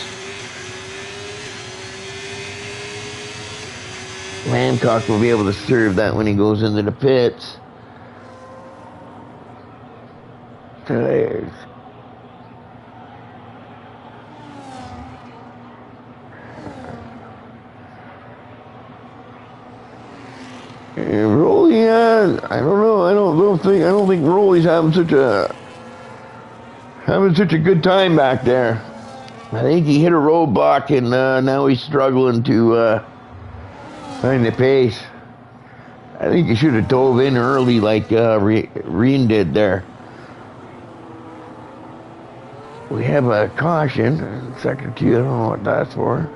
Mancock will be able to serve that when he goes into the pits. There's Rolly, I don't know. I don't think Rolly's having such a good time back there. I think he hit a roadblock and now he's struggling to find the pace. I think he should have dove in early like Reen did there. We have a caution, sector 2. I don't know what that's for.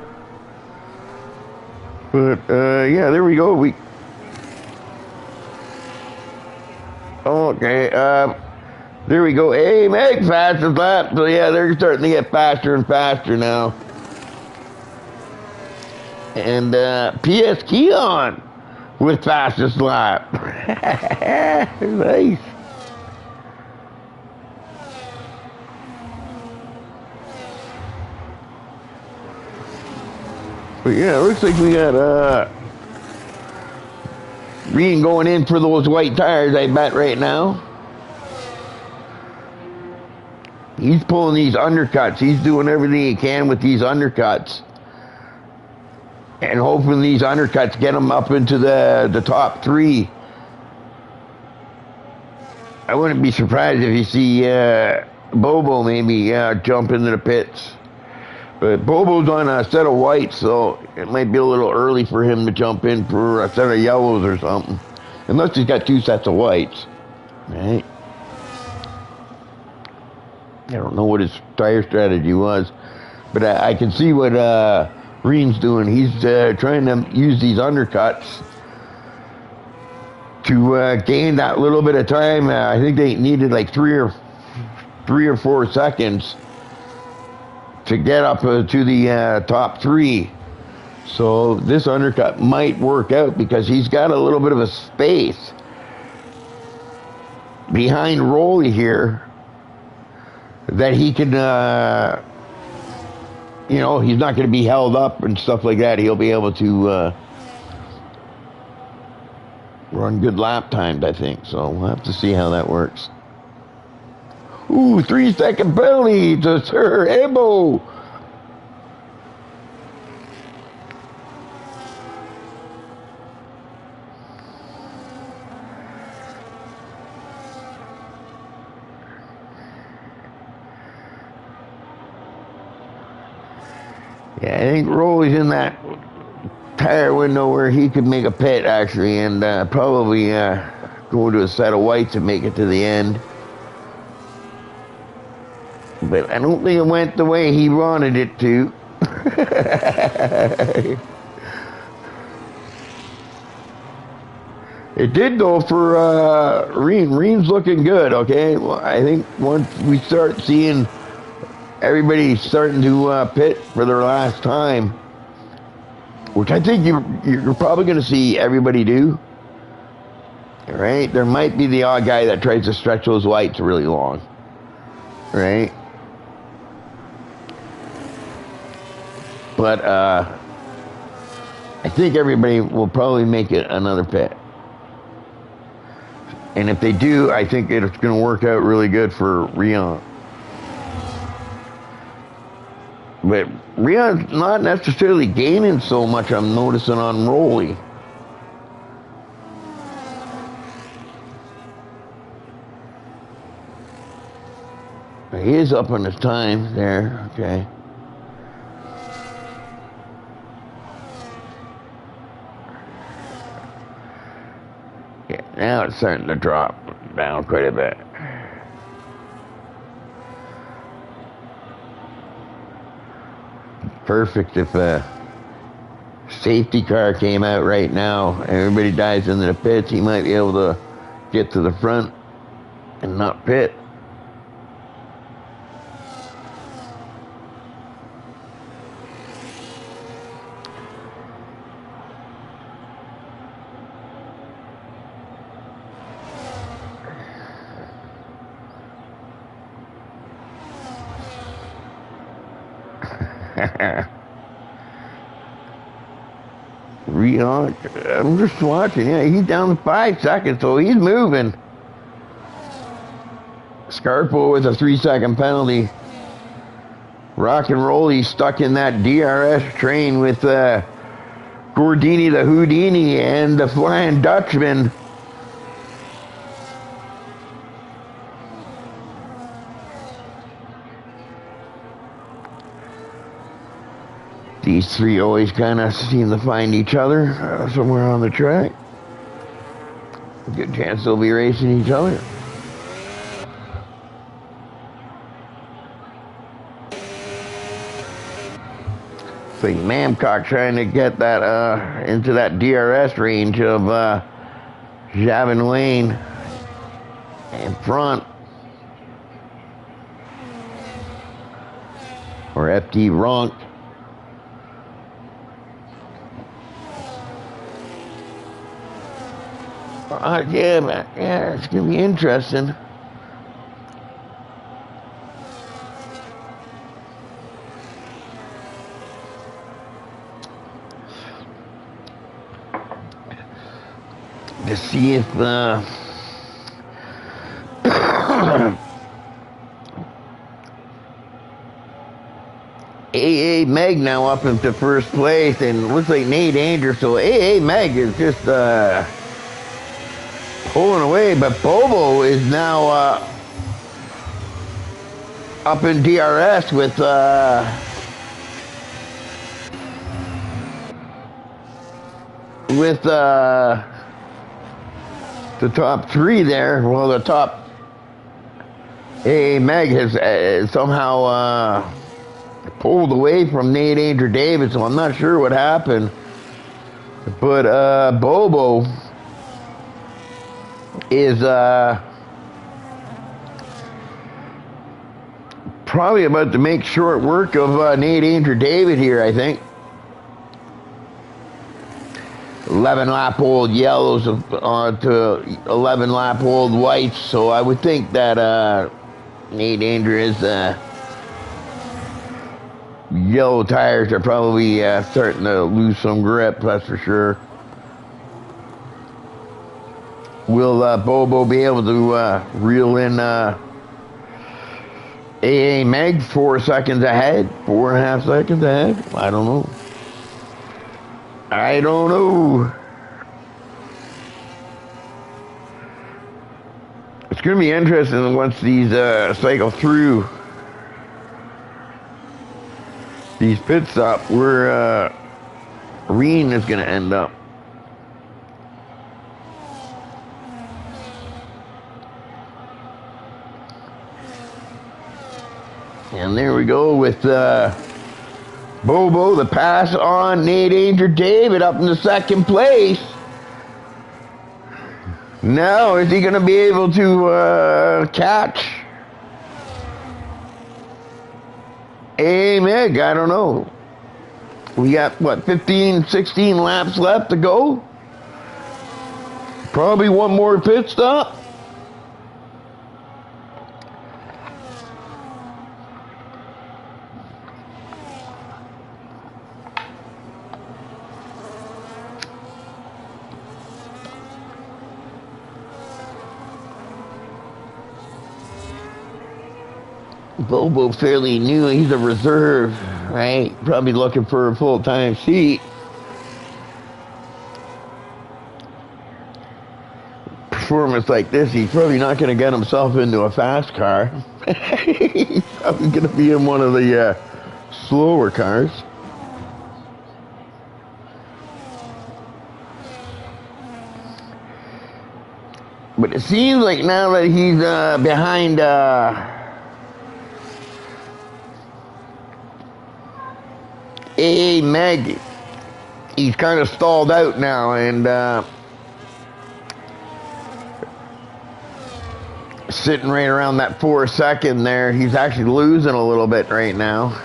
But yeah, there we go. Okay, there we go. Hey, Meg, fastest lap. So yeah, they're starting to get faster and faster now. And PS Keon with fastest lap. Nice. But yeah, it looks like we got Reen going in for those white tires, I bet, right now. He's pulling these undercuts. He's doing everything he can with these undercuts. And hoping these undercuts get him up into the top 3. I wouldn't be surprised if you see Bobo maybe jump into the pits. But Bobo's on a set of whites, so it might be a little early for him to jump in for a set of yellows or something. Unless he's got 2 sets of whites. Right? I don't know what his tire strategy was. But I can see what Reen's doing. He's trying to use these undercuts to gain that little bit of time. I think they needed like 3 or 4 seconds to get up to the top 3. So this undercut might work out because he's got a little bit of a space behind Rolly here that he can, he's not going to be held up and stuff like that. He'll be able to run good lap times, I think. So we'll have to see how that works. Ooh, 3-second penalty to Sir Ebo. Yeah, I think Rolly's in that tire window where he could make a pit, actually, and probably go to a set of whites and make it to the end. But I don't think it went the way he wanted it to. It did though for Reen. Reen's looking good, okay? Well, I think once we start seeing everybody starting to pit for their last time, which I think you're probably going to see everybody do, right? There might be the odd guy that tries to stretch those whites really long, right? But I think everybody will probably make it another pit. And if they do, I think it's going to work out really good for Rion. But Rion's not necessarily gaining so much, I'm noticing, on Rolly. He is up on his time there. Okay. Yeah, now it's starting to drop down quite a bit. Perfect if a safety car came out right now, everybody dives into the pits, he might be able to get to the front and not pit. I'm just watching. Yeah, he's down to 5 seconds, so he's moving. Scarpo with a 3-second penalty. Rock and roll, he's stuck in that DRS train with Gordini the Houdini and the Flying Dutchman. These three always kind of seem to find each other somewhere on the track. Good chance they'll be racing each other. I think Mamcock trying to get that into that DRS range of Javin Lane in front. Or FD Ronk. Yeah, man. Yeah, it's going to be interesting. To see if AA Meg now up into first place, and looks like Nate Andrews. So AA Meg is just pulling away, but Bobo is now up in DRS with the top three there. Well, the top AA Meg has somehow pulled away from Nate Andrew Davis, so I'm not sure what happened. But Bobo is probably about to make short work of Nate Andrew David here, I think. 11-lap-old yellows to 11-lap-old whites, so I would think that Nate Andrew is yellow tires are probably starting to lose some grip, that's for sure. Will Bobo be able to reel in AA Meg 4 seconds ahead? 4.5 seconds ahead? I don't know. I don't know. It's going to be interesting once these cycle through these pit stops where Reen is going to end up. And there we go with Bobo, the pass on Nate Andrew David up in the second place. Now, is he going to be able to catch Meg? I don't know. We got, what, 15, 16 laps left to go? Probably one more pit stop. Bobo fairly new. He's a reserve, right? Probably looking for a full-time seat. for him, it's like this. He's probably not going to get himself into a fast car. He's probably going to be in one of the slower cars. But it seems like now that he's behind AA Meg, he's kind of stalled out now, and sitting right around that 4 second there. He's actually losing a little bit right now.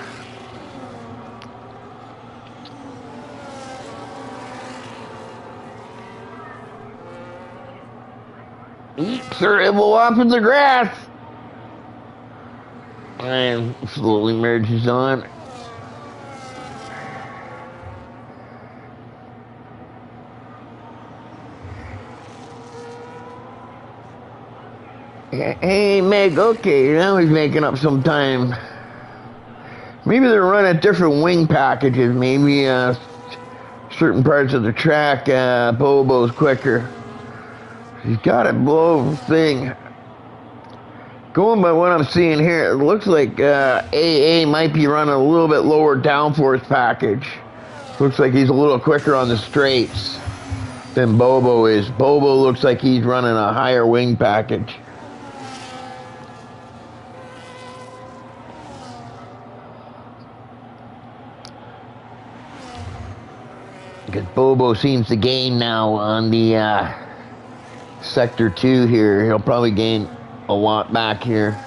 Sir, it will off in the grass. And slowly merges on. Hey, Meg, okay, now he's making up some time. Maybe they're running different wing packages. Maybe certain parts of the track, Bobo's quicker. He's got it below the thing. Going by what I'm seeing here, it looks like AA might be running a little bit lower downforce package. Looks like he's a little quicker on the straights than Bobo is. Bobo looks like he's running a higher wing package. Because Bobo seems to gain now on the Sector 2 here. He'll probably gain a lot back here.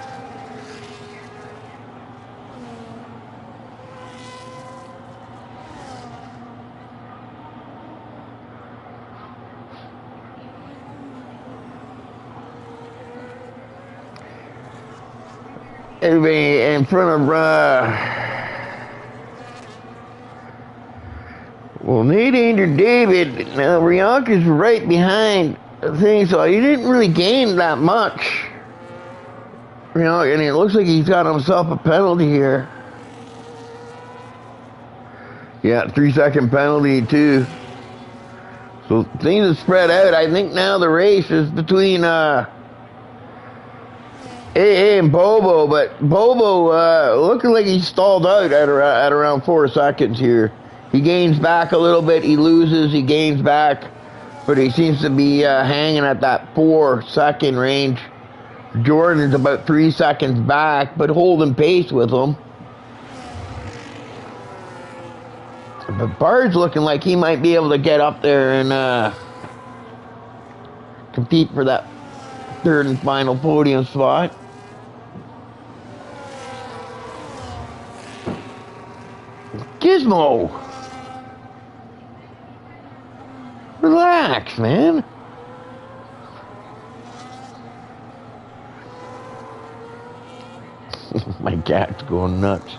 Everybody in front of well, Nate Andrew David, now Rianca's right behind the thing, so he didn't really gain that much. You know, and it looks like he's got himself a penalty here. Yeah, 3 second penalty too. So things have spread out. I think now the race is between AA and Bobo, but Bobo looking like he's stalled out at around 4 seconds here. He gains back a little bit, he loses, he gains back, but he seems to be hanging at that 4 second range. Jordan's about 3 seconds back, but holding pace with him. But Bard's looking like he might be able to get up there and compete for that third and final podium spot. Gizmo! Relax, man. My cat's going nuts.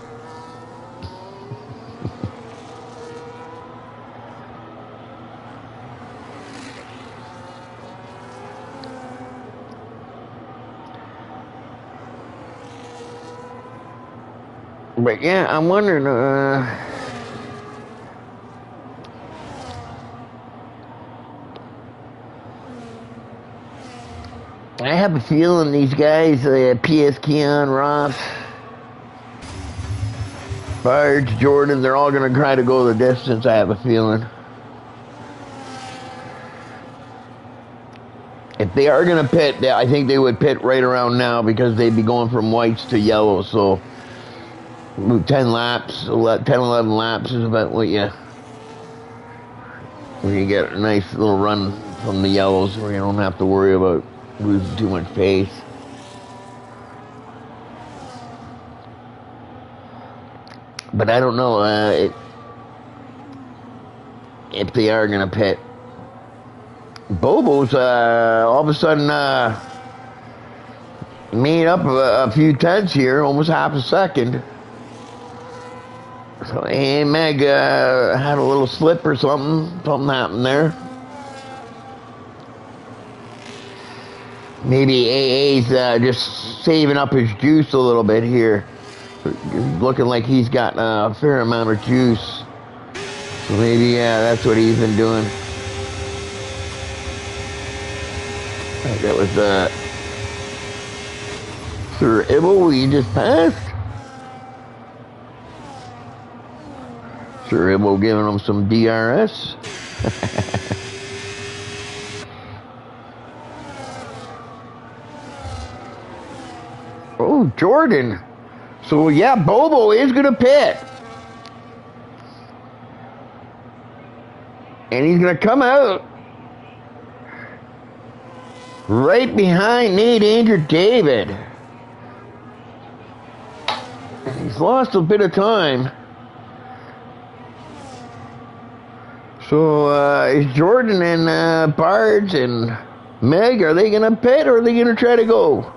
But yeah, I'm wondering, I have a feeling these guys, PS Keon, Ross, Barge, Jordan, they're all going to try to go the distance, I have a feeling. If they are going to pit, I think they would pit right around now because they'd be going from whites to yellows, so 10 laps, 10, 11 laps is about what you get a nice little run from the yellows where you don't have to worry about losing too much pace. But I don't know if they are going to pit. Bobo's all of a sudden made up a few tenths here, almost half a second. So Meg had a little slip or something. Something happened there. Maybe AA's just saving up his juice a little bit here. Looking like he's got a fair amount of juice. So maybe, yeah, that's what he's been doing. That was Sir Ibble, you just passed. Sir Ibble giving him some DRS. Oh, Jordan. So yeah, Bobo is gonna pit. And he's gonna come out right behind Nate Danger David. He's lost a bit of time. So is Jordan and Bards and Meg, are they gonna pit or are they gonna try to go?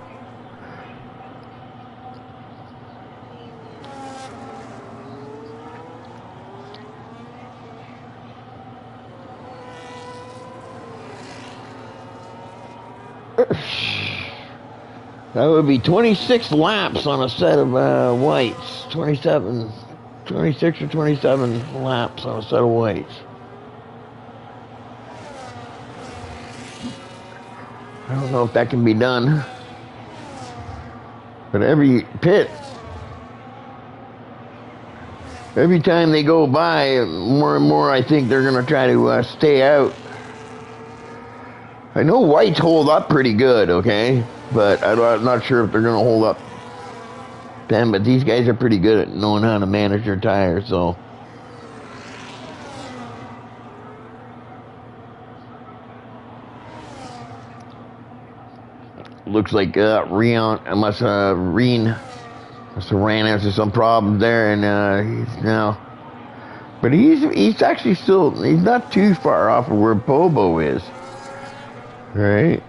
That would be 26 laps on a set of whites. 26 or 27 laps on a set of whites. I don't know if that can be done. But every pit, every time they go by, more and more I think they're going to try to stay out. I know whites hold up pretty good, okay? But I'm not sure if they're going to hold up then, but these guys are pretty good at knowing how to manage their tires, so. Looks like Reen must have ran into some problems there, and he's now. But he's actually still, he's not too far off of where Bobo is. Right?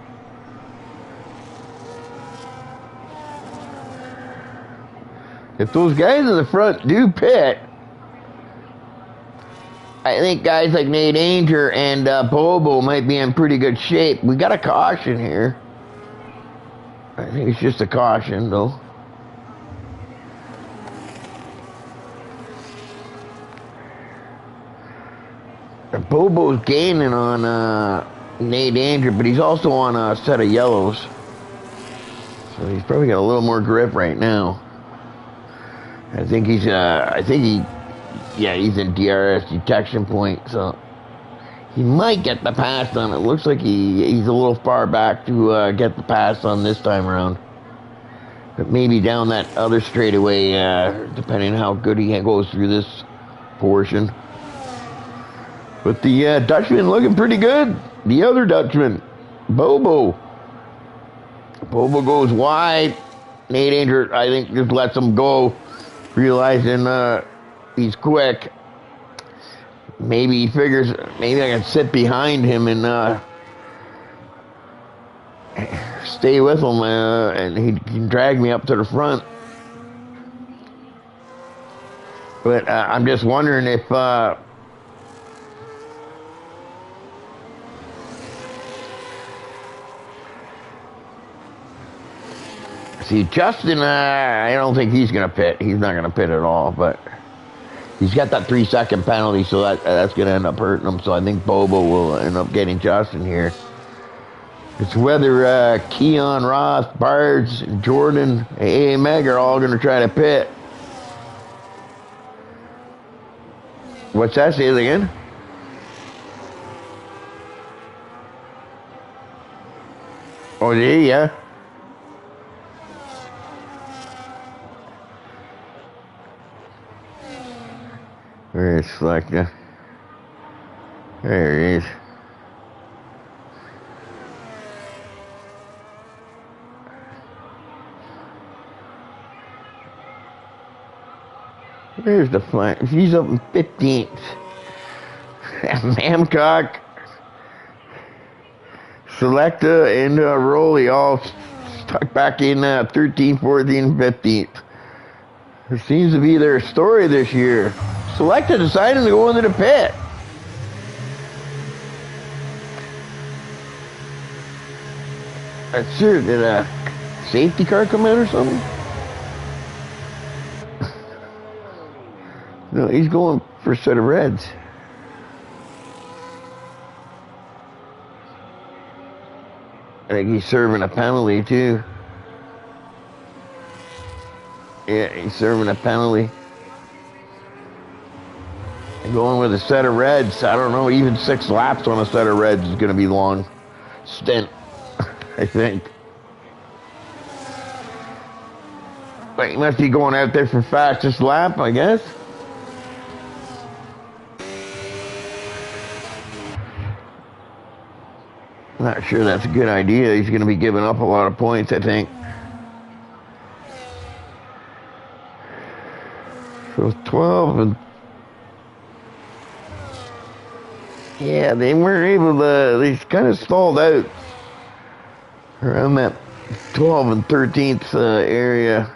If those guys in the front do pit, I think guys like Nate Danger and Bobo might be in pretty good shape. We got a caution here. I think it's just a caution, though. Bobo's gaining on Nate Danger, but he's also on a set of yellows. So he's probably got a little more grip right now. I think he's in DRS detection point, so he might get the pass on it. Looks like he's a little far back to get the pass on this time around. But maybe down that other straightaway, depending on how good he goes through this portion. But the Dutchman looking pretty good. The other Dutchman, Bobo. Bobo goes wide. Nate Danger, I think, just lets him go, realizing he's quick. Maybe he figures, maybe I can sit behind him and stay with him, and he can drag me up to the front. But I'm just wondering if see, Justin, I don't think he's going to pit. He's not going to pit at all, but he's got that 3-second penalty, so that's going to end up hurting him. So I think Bobo will end up getting Justin here. It's whether Keon, Roth, Bards, Jordan, A. Meg are all going to try to pit. What's that? Say it again? Oh, yeah. Where is Selecta? There he is. Where's the flag? He's up in 15th. Mamcock, Selecta, and Rowley all stuck back in 13th, 14th, 15th. It seems to be their story this year. Selecta deciding to go into the pit. That's sure. Did a safety car come out or something? No, he's going for a set of reds. I think he's serving a penalty too. Yeah, he's serving a penalty. Going with a set of reds. I don't know, even 6 laps on a set of reds is going to be long stint, I think. But he must be going out there for fastest lap, I guess. Not sure that's a good idea. He's going to be giving up a lot of points, I think. So 12 and... Yeah, they weren't able to... They kind of stalled out around that 12 and 13th area.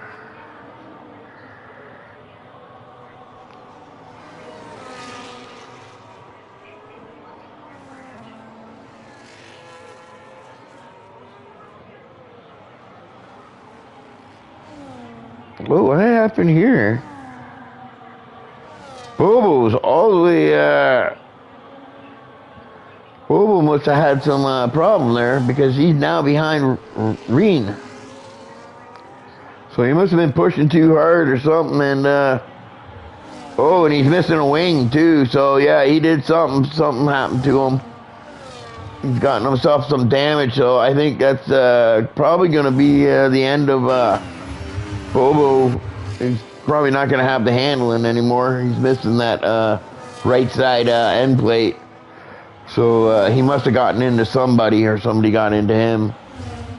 Whoa, what happened here? Bobo's all the way, Bobo must have had some problem there because he's now behind Reen. So he must have been pushing too hard or something, and oh, and he's missing a wing too. So yeah, he did something. Something happened to him. He's gotten himself some damage. So I think that's probably going to be the end of Bobo. He's probably not going to have the handling anymore. He's missing that right side end plate. So he must have gotten into somebody, or somebody got into him.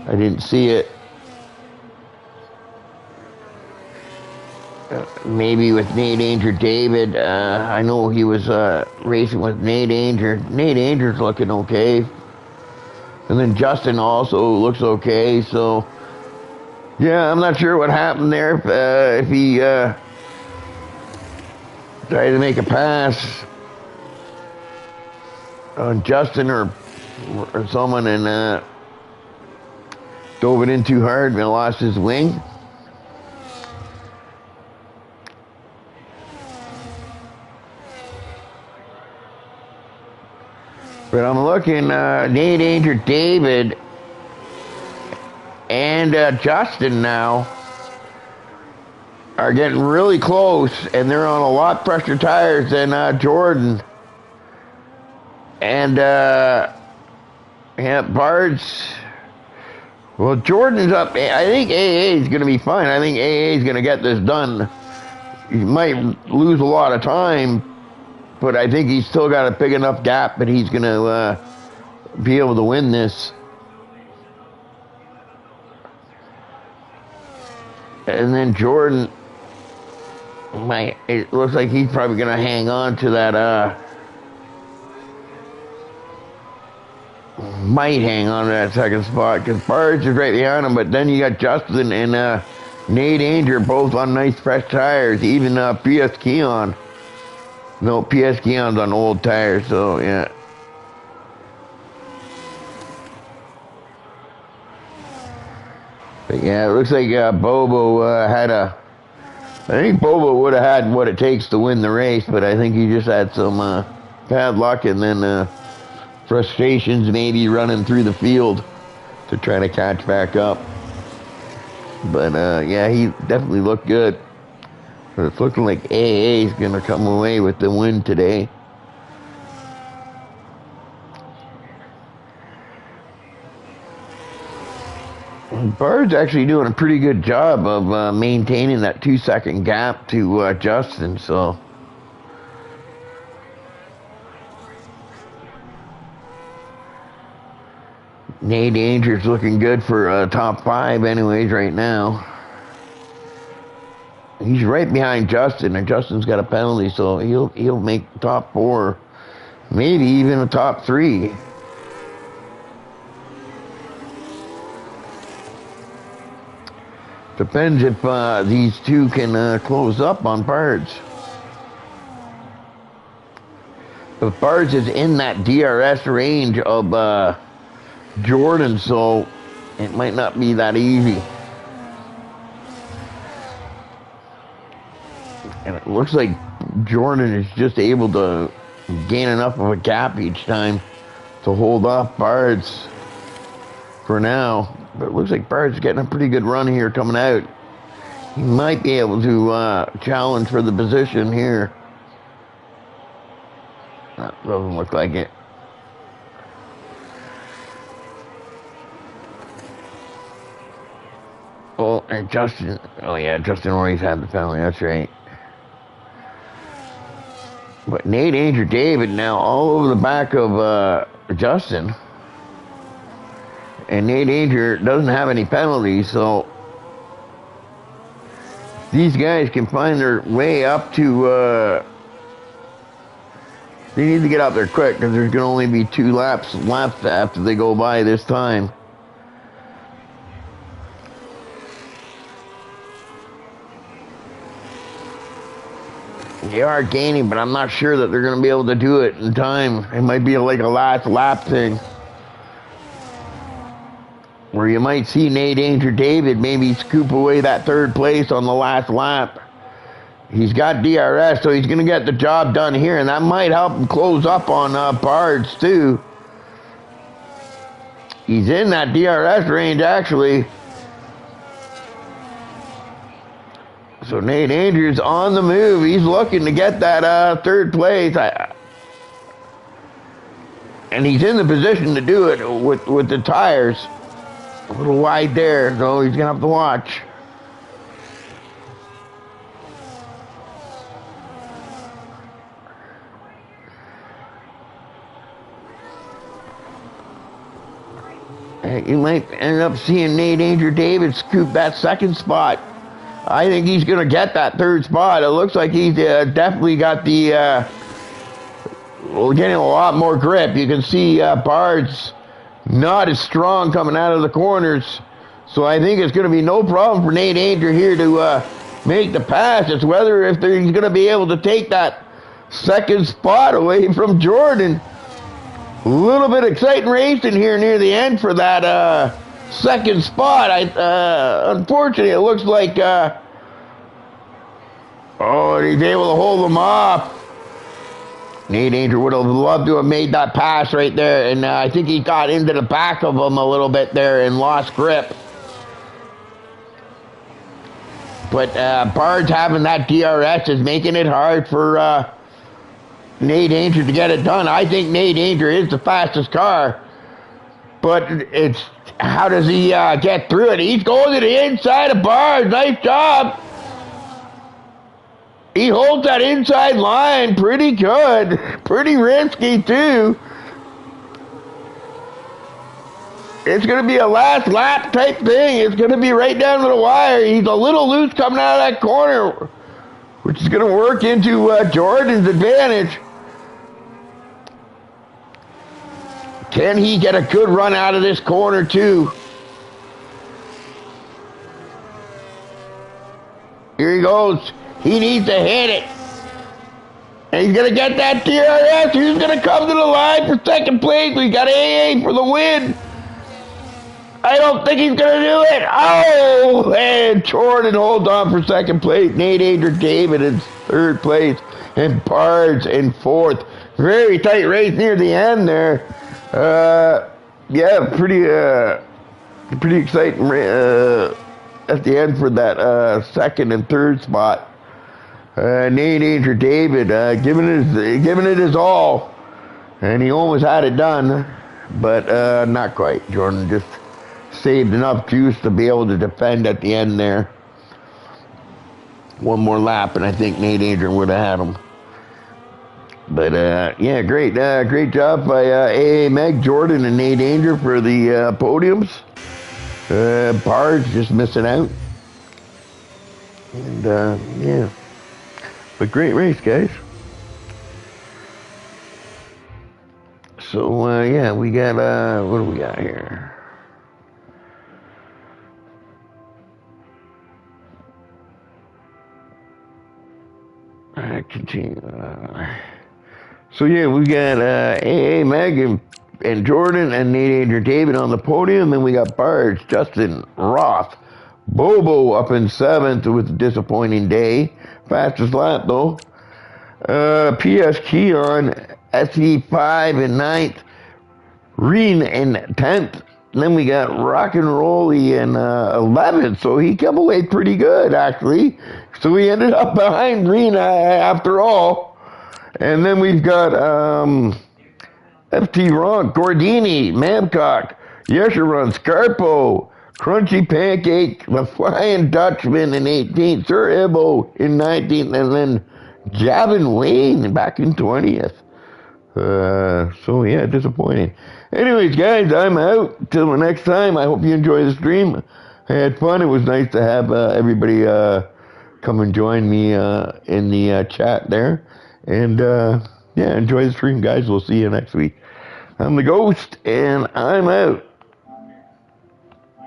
I didn't see it. Maybe with Nate Anger David. I know he was racing with Nate Anger. Nate Anger's looking okay. And then Justin also looks okay. So, yeah, I'm not sure what happened there. If he tried to make a pass on Justin or someone and dove it in too hard and lost his wing. But I'm looking, Nate Anger David and Justin now are getting really close, and they're on a lot pressure tires than Jordan. And, yeah, Bards. Well, Jordan's up. I think AA is going to be fine. I think AA is going to get this done. He might lose a lot of time, but I think he's still got a big enough gap that he's going to be able to win this. And then Jordan, it looks like he's probably going to hang on to that, might hang on to that second spot, because Barge is right behind him, but then you got Justin and Nate Anger both on nice fresh tires, even PS Keon. No, PS Keon's on old tires, so yeah. But yeah, it looks like Bobo had I think Bobo would have had what it takes to win the race, but I think he just had some bad luck and then frustrations maybe running through the field to try to catch back up. But yeah, he definitely looked good. But it's looking like AA is going to come away with the win today. Bird's actually doing a pretty good job of maintaining that 2-second gap to Justin, so. Nate Anger's looking good for top 5 anyways right now. He's right behind Justin, and Justin's got a penalty, so he'll make top 4, maybe even a top 3. Depends if these two can close up on Bards. But Bards is in that DRS range of Jordan, so it might not be that easy. And it looks like Jordan is just able to gain enough of a gap each time to hold off Bards. for now. But it looks like Bard's getting a pretty good run here coming out. He might be able to challenge for the position here. That doesn't look like it. Oh, and Justin. Oh, yeah, Justin Roy's had the penalty. That's right. But Nate Anger David now all over the back of Justin. And Nate Anger doesn't have any penalties, so these guys can find their way up to. They need to get up there quick because there's going to only be 2 laps left after they go by this time. They are gaining, but I'm not sure that they're going to be able to do it in time. It might be like a last lap thing, where you might see Nate Anger David maybe scoop away that 3rd place on the last lap. He's got DRS, so he's going to get the job done here, and that might help him close up on Bards too. He's in that DRS range, actually. So Nate Andrews on the move. He's looking to get that 3rd place. And he's in the position to do it with the tires. A little wide there, so he's going to have to watch. You might end up seeing Nate Anger David scoop that 2nd spot. I think he's going to get that 3rd spot. It looks like he's definitely got the, getting a lot more grip. You can see Bard's not as strong coming out of the corners. So I think it's going to be no problem for Nate Anger here to make the pass. It's whether if he's going to be able to take that 2nd spot away from Jordan. A little bit exciting racing here near the end for that 2nd spot. Unfortunately, it looks like he's able to hold them off. Nate Anger would have loved to have made that pass right there, and I think he got into the back of him a little bit there and lost grip. But Bard's having that DRS is making it hard for Nate Anger to get it done. I think Nate Anger is the fastest car, but it's how does he get through it? He's going to the inside of Bard. Nice job. He holds that inside line pretty good. Pretty risky, too. It's going to be a last lap type thing. It's going to be right down to the wire. He's a little loose coming out of that corner, which is going to work into Jordan's advantage. Can he get a good run out of this corner, too? Here he goes. He needs to hit it. And he's going to get that DRS. Who's going to come to the line for 2nd place? We got AA for the win. I don't think he's going to do it. Oh, and Jordan holds on for 2nd place. Nate Anger David in 3rd place. And Bards in 4th. Very tight race near the end there. Yeah, pretty exciting at the end for that 2nd and 3rd spot. Nate Anger David giving it his all, and he almost had it done, but not quite. Jordan just saved enough juice to be able to defend at the end there. One more lap, and I think Nate Anger would have had him. But yeah, great job by AA Meg, Jordan, and Nate Anger for the podiums. Bards just missing out, and yeah. But great race, guys. So, yeah, we got, what do we got here? Continue. So, yeah, we got AA Meg and Jordan and Nate Anger David on the podium. And we got Bards, Justin Roth, Bobo up in 7th with a disappointing day. Fastest lap, though. PS Keon, SE5 in 9th. Reen in 10th. then we got Rock and Rolly in 11th, so he came away pretty good, actually. So we ended up behind Rena after all. And then we've got FT Ronk, Gordini, Mamcock, Yesharon, Scarpo, Crunchy Pancake, The Flying Dutchman in 18th, Sir Ibo in 19th, and then Gavin Wayne back in 20th. So yeah, disappointing. Anyways, guys, I'm out. Till the next time, I hope you enjoy the stream. I had fun. It was nice to have everybody come and join me in the chat there. And yeah, enjoy the stream, guys. We'll see you next week. I'm the Ghost, and I'm out.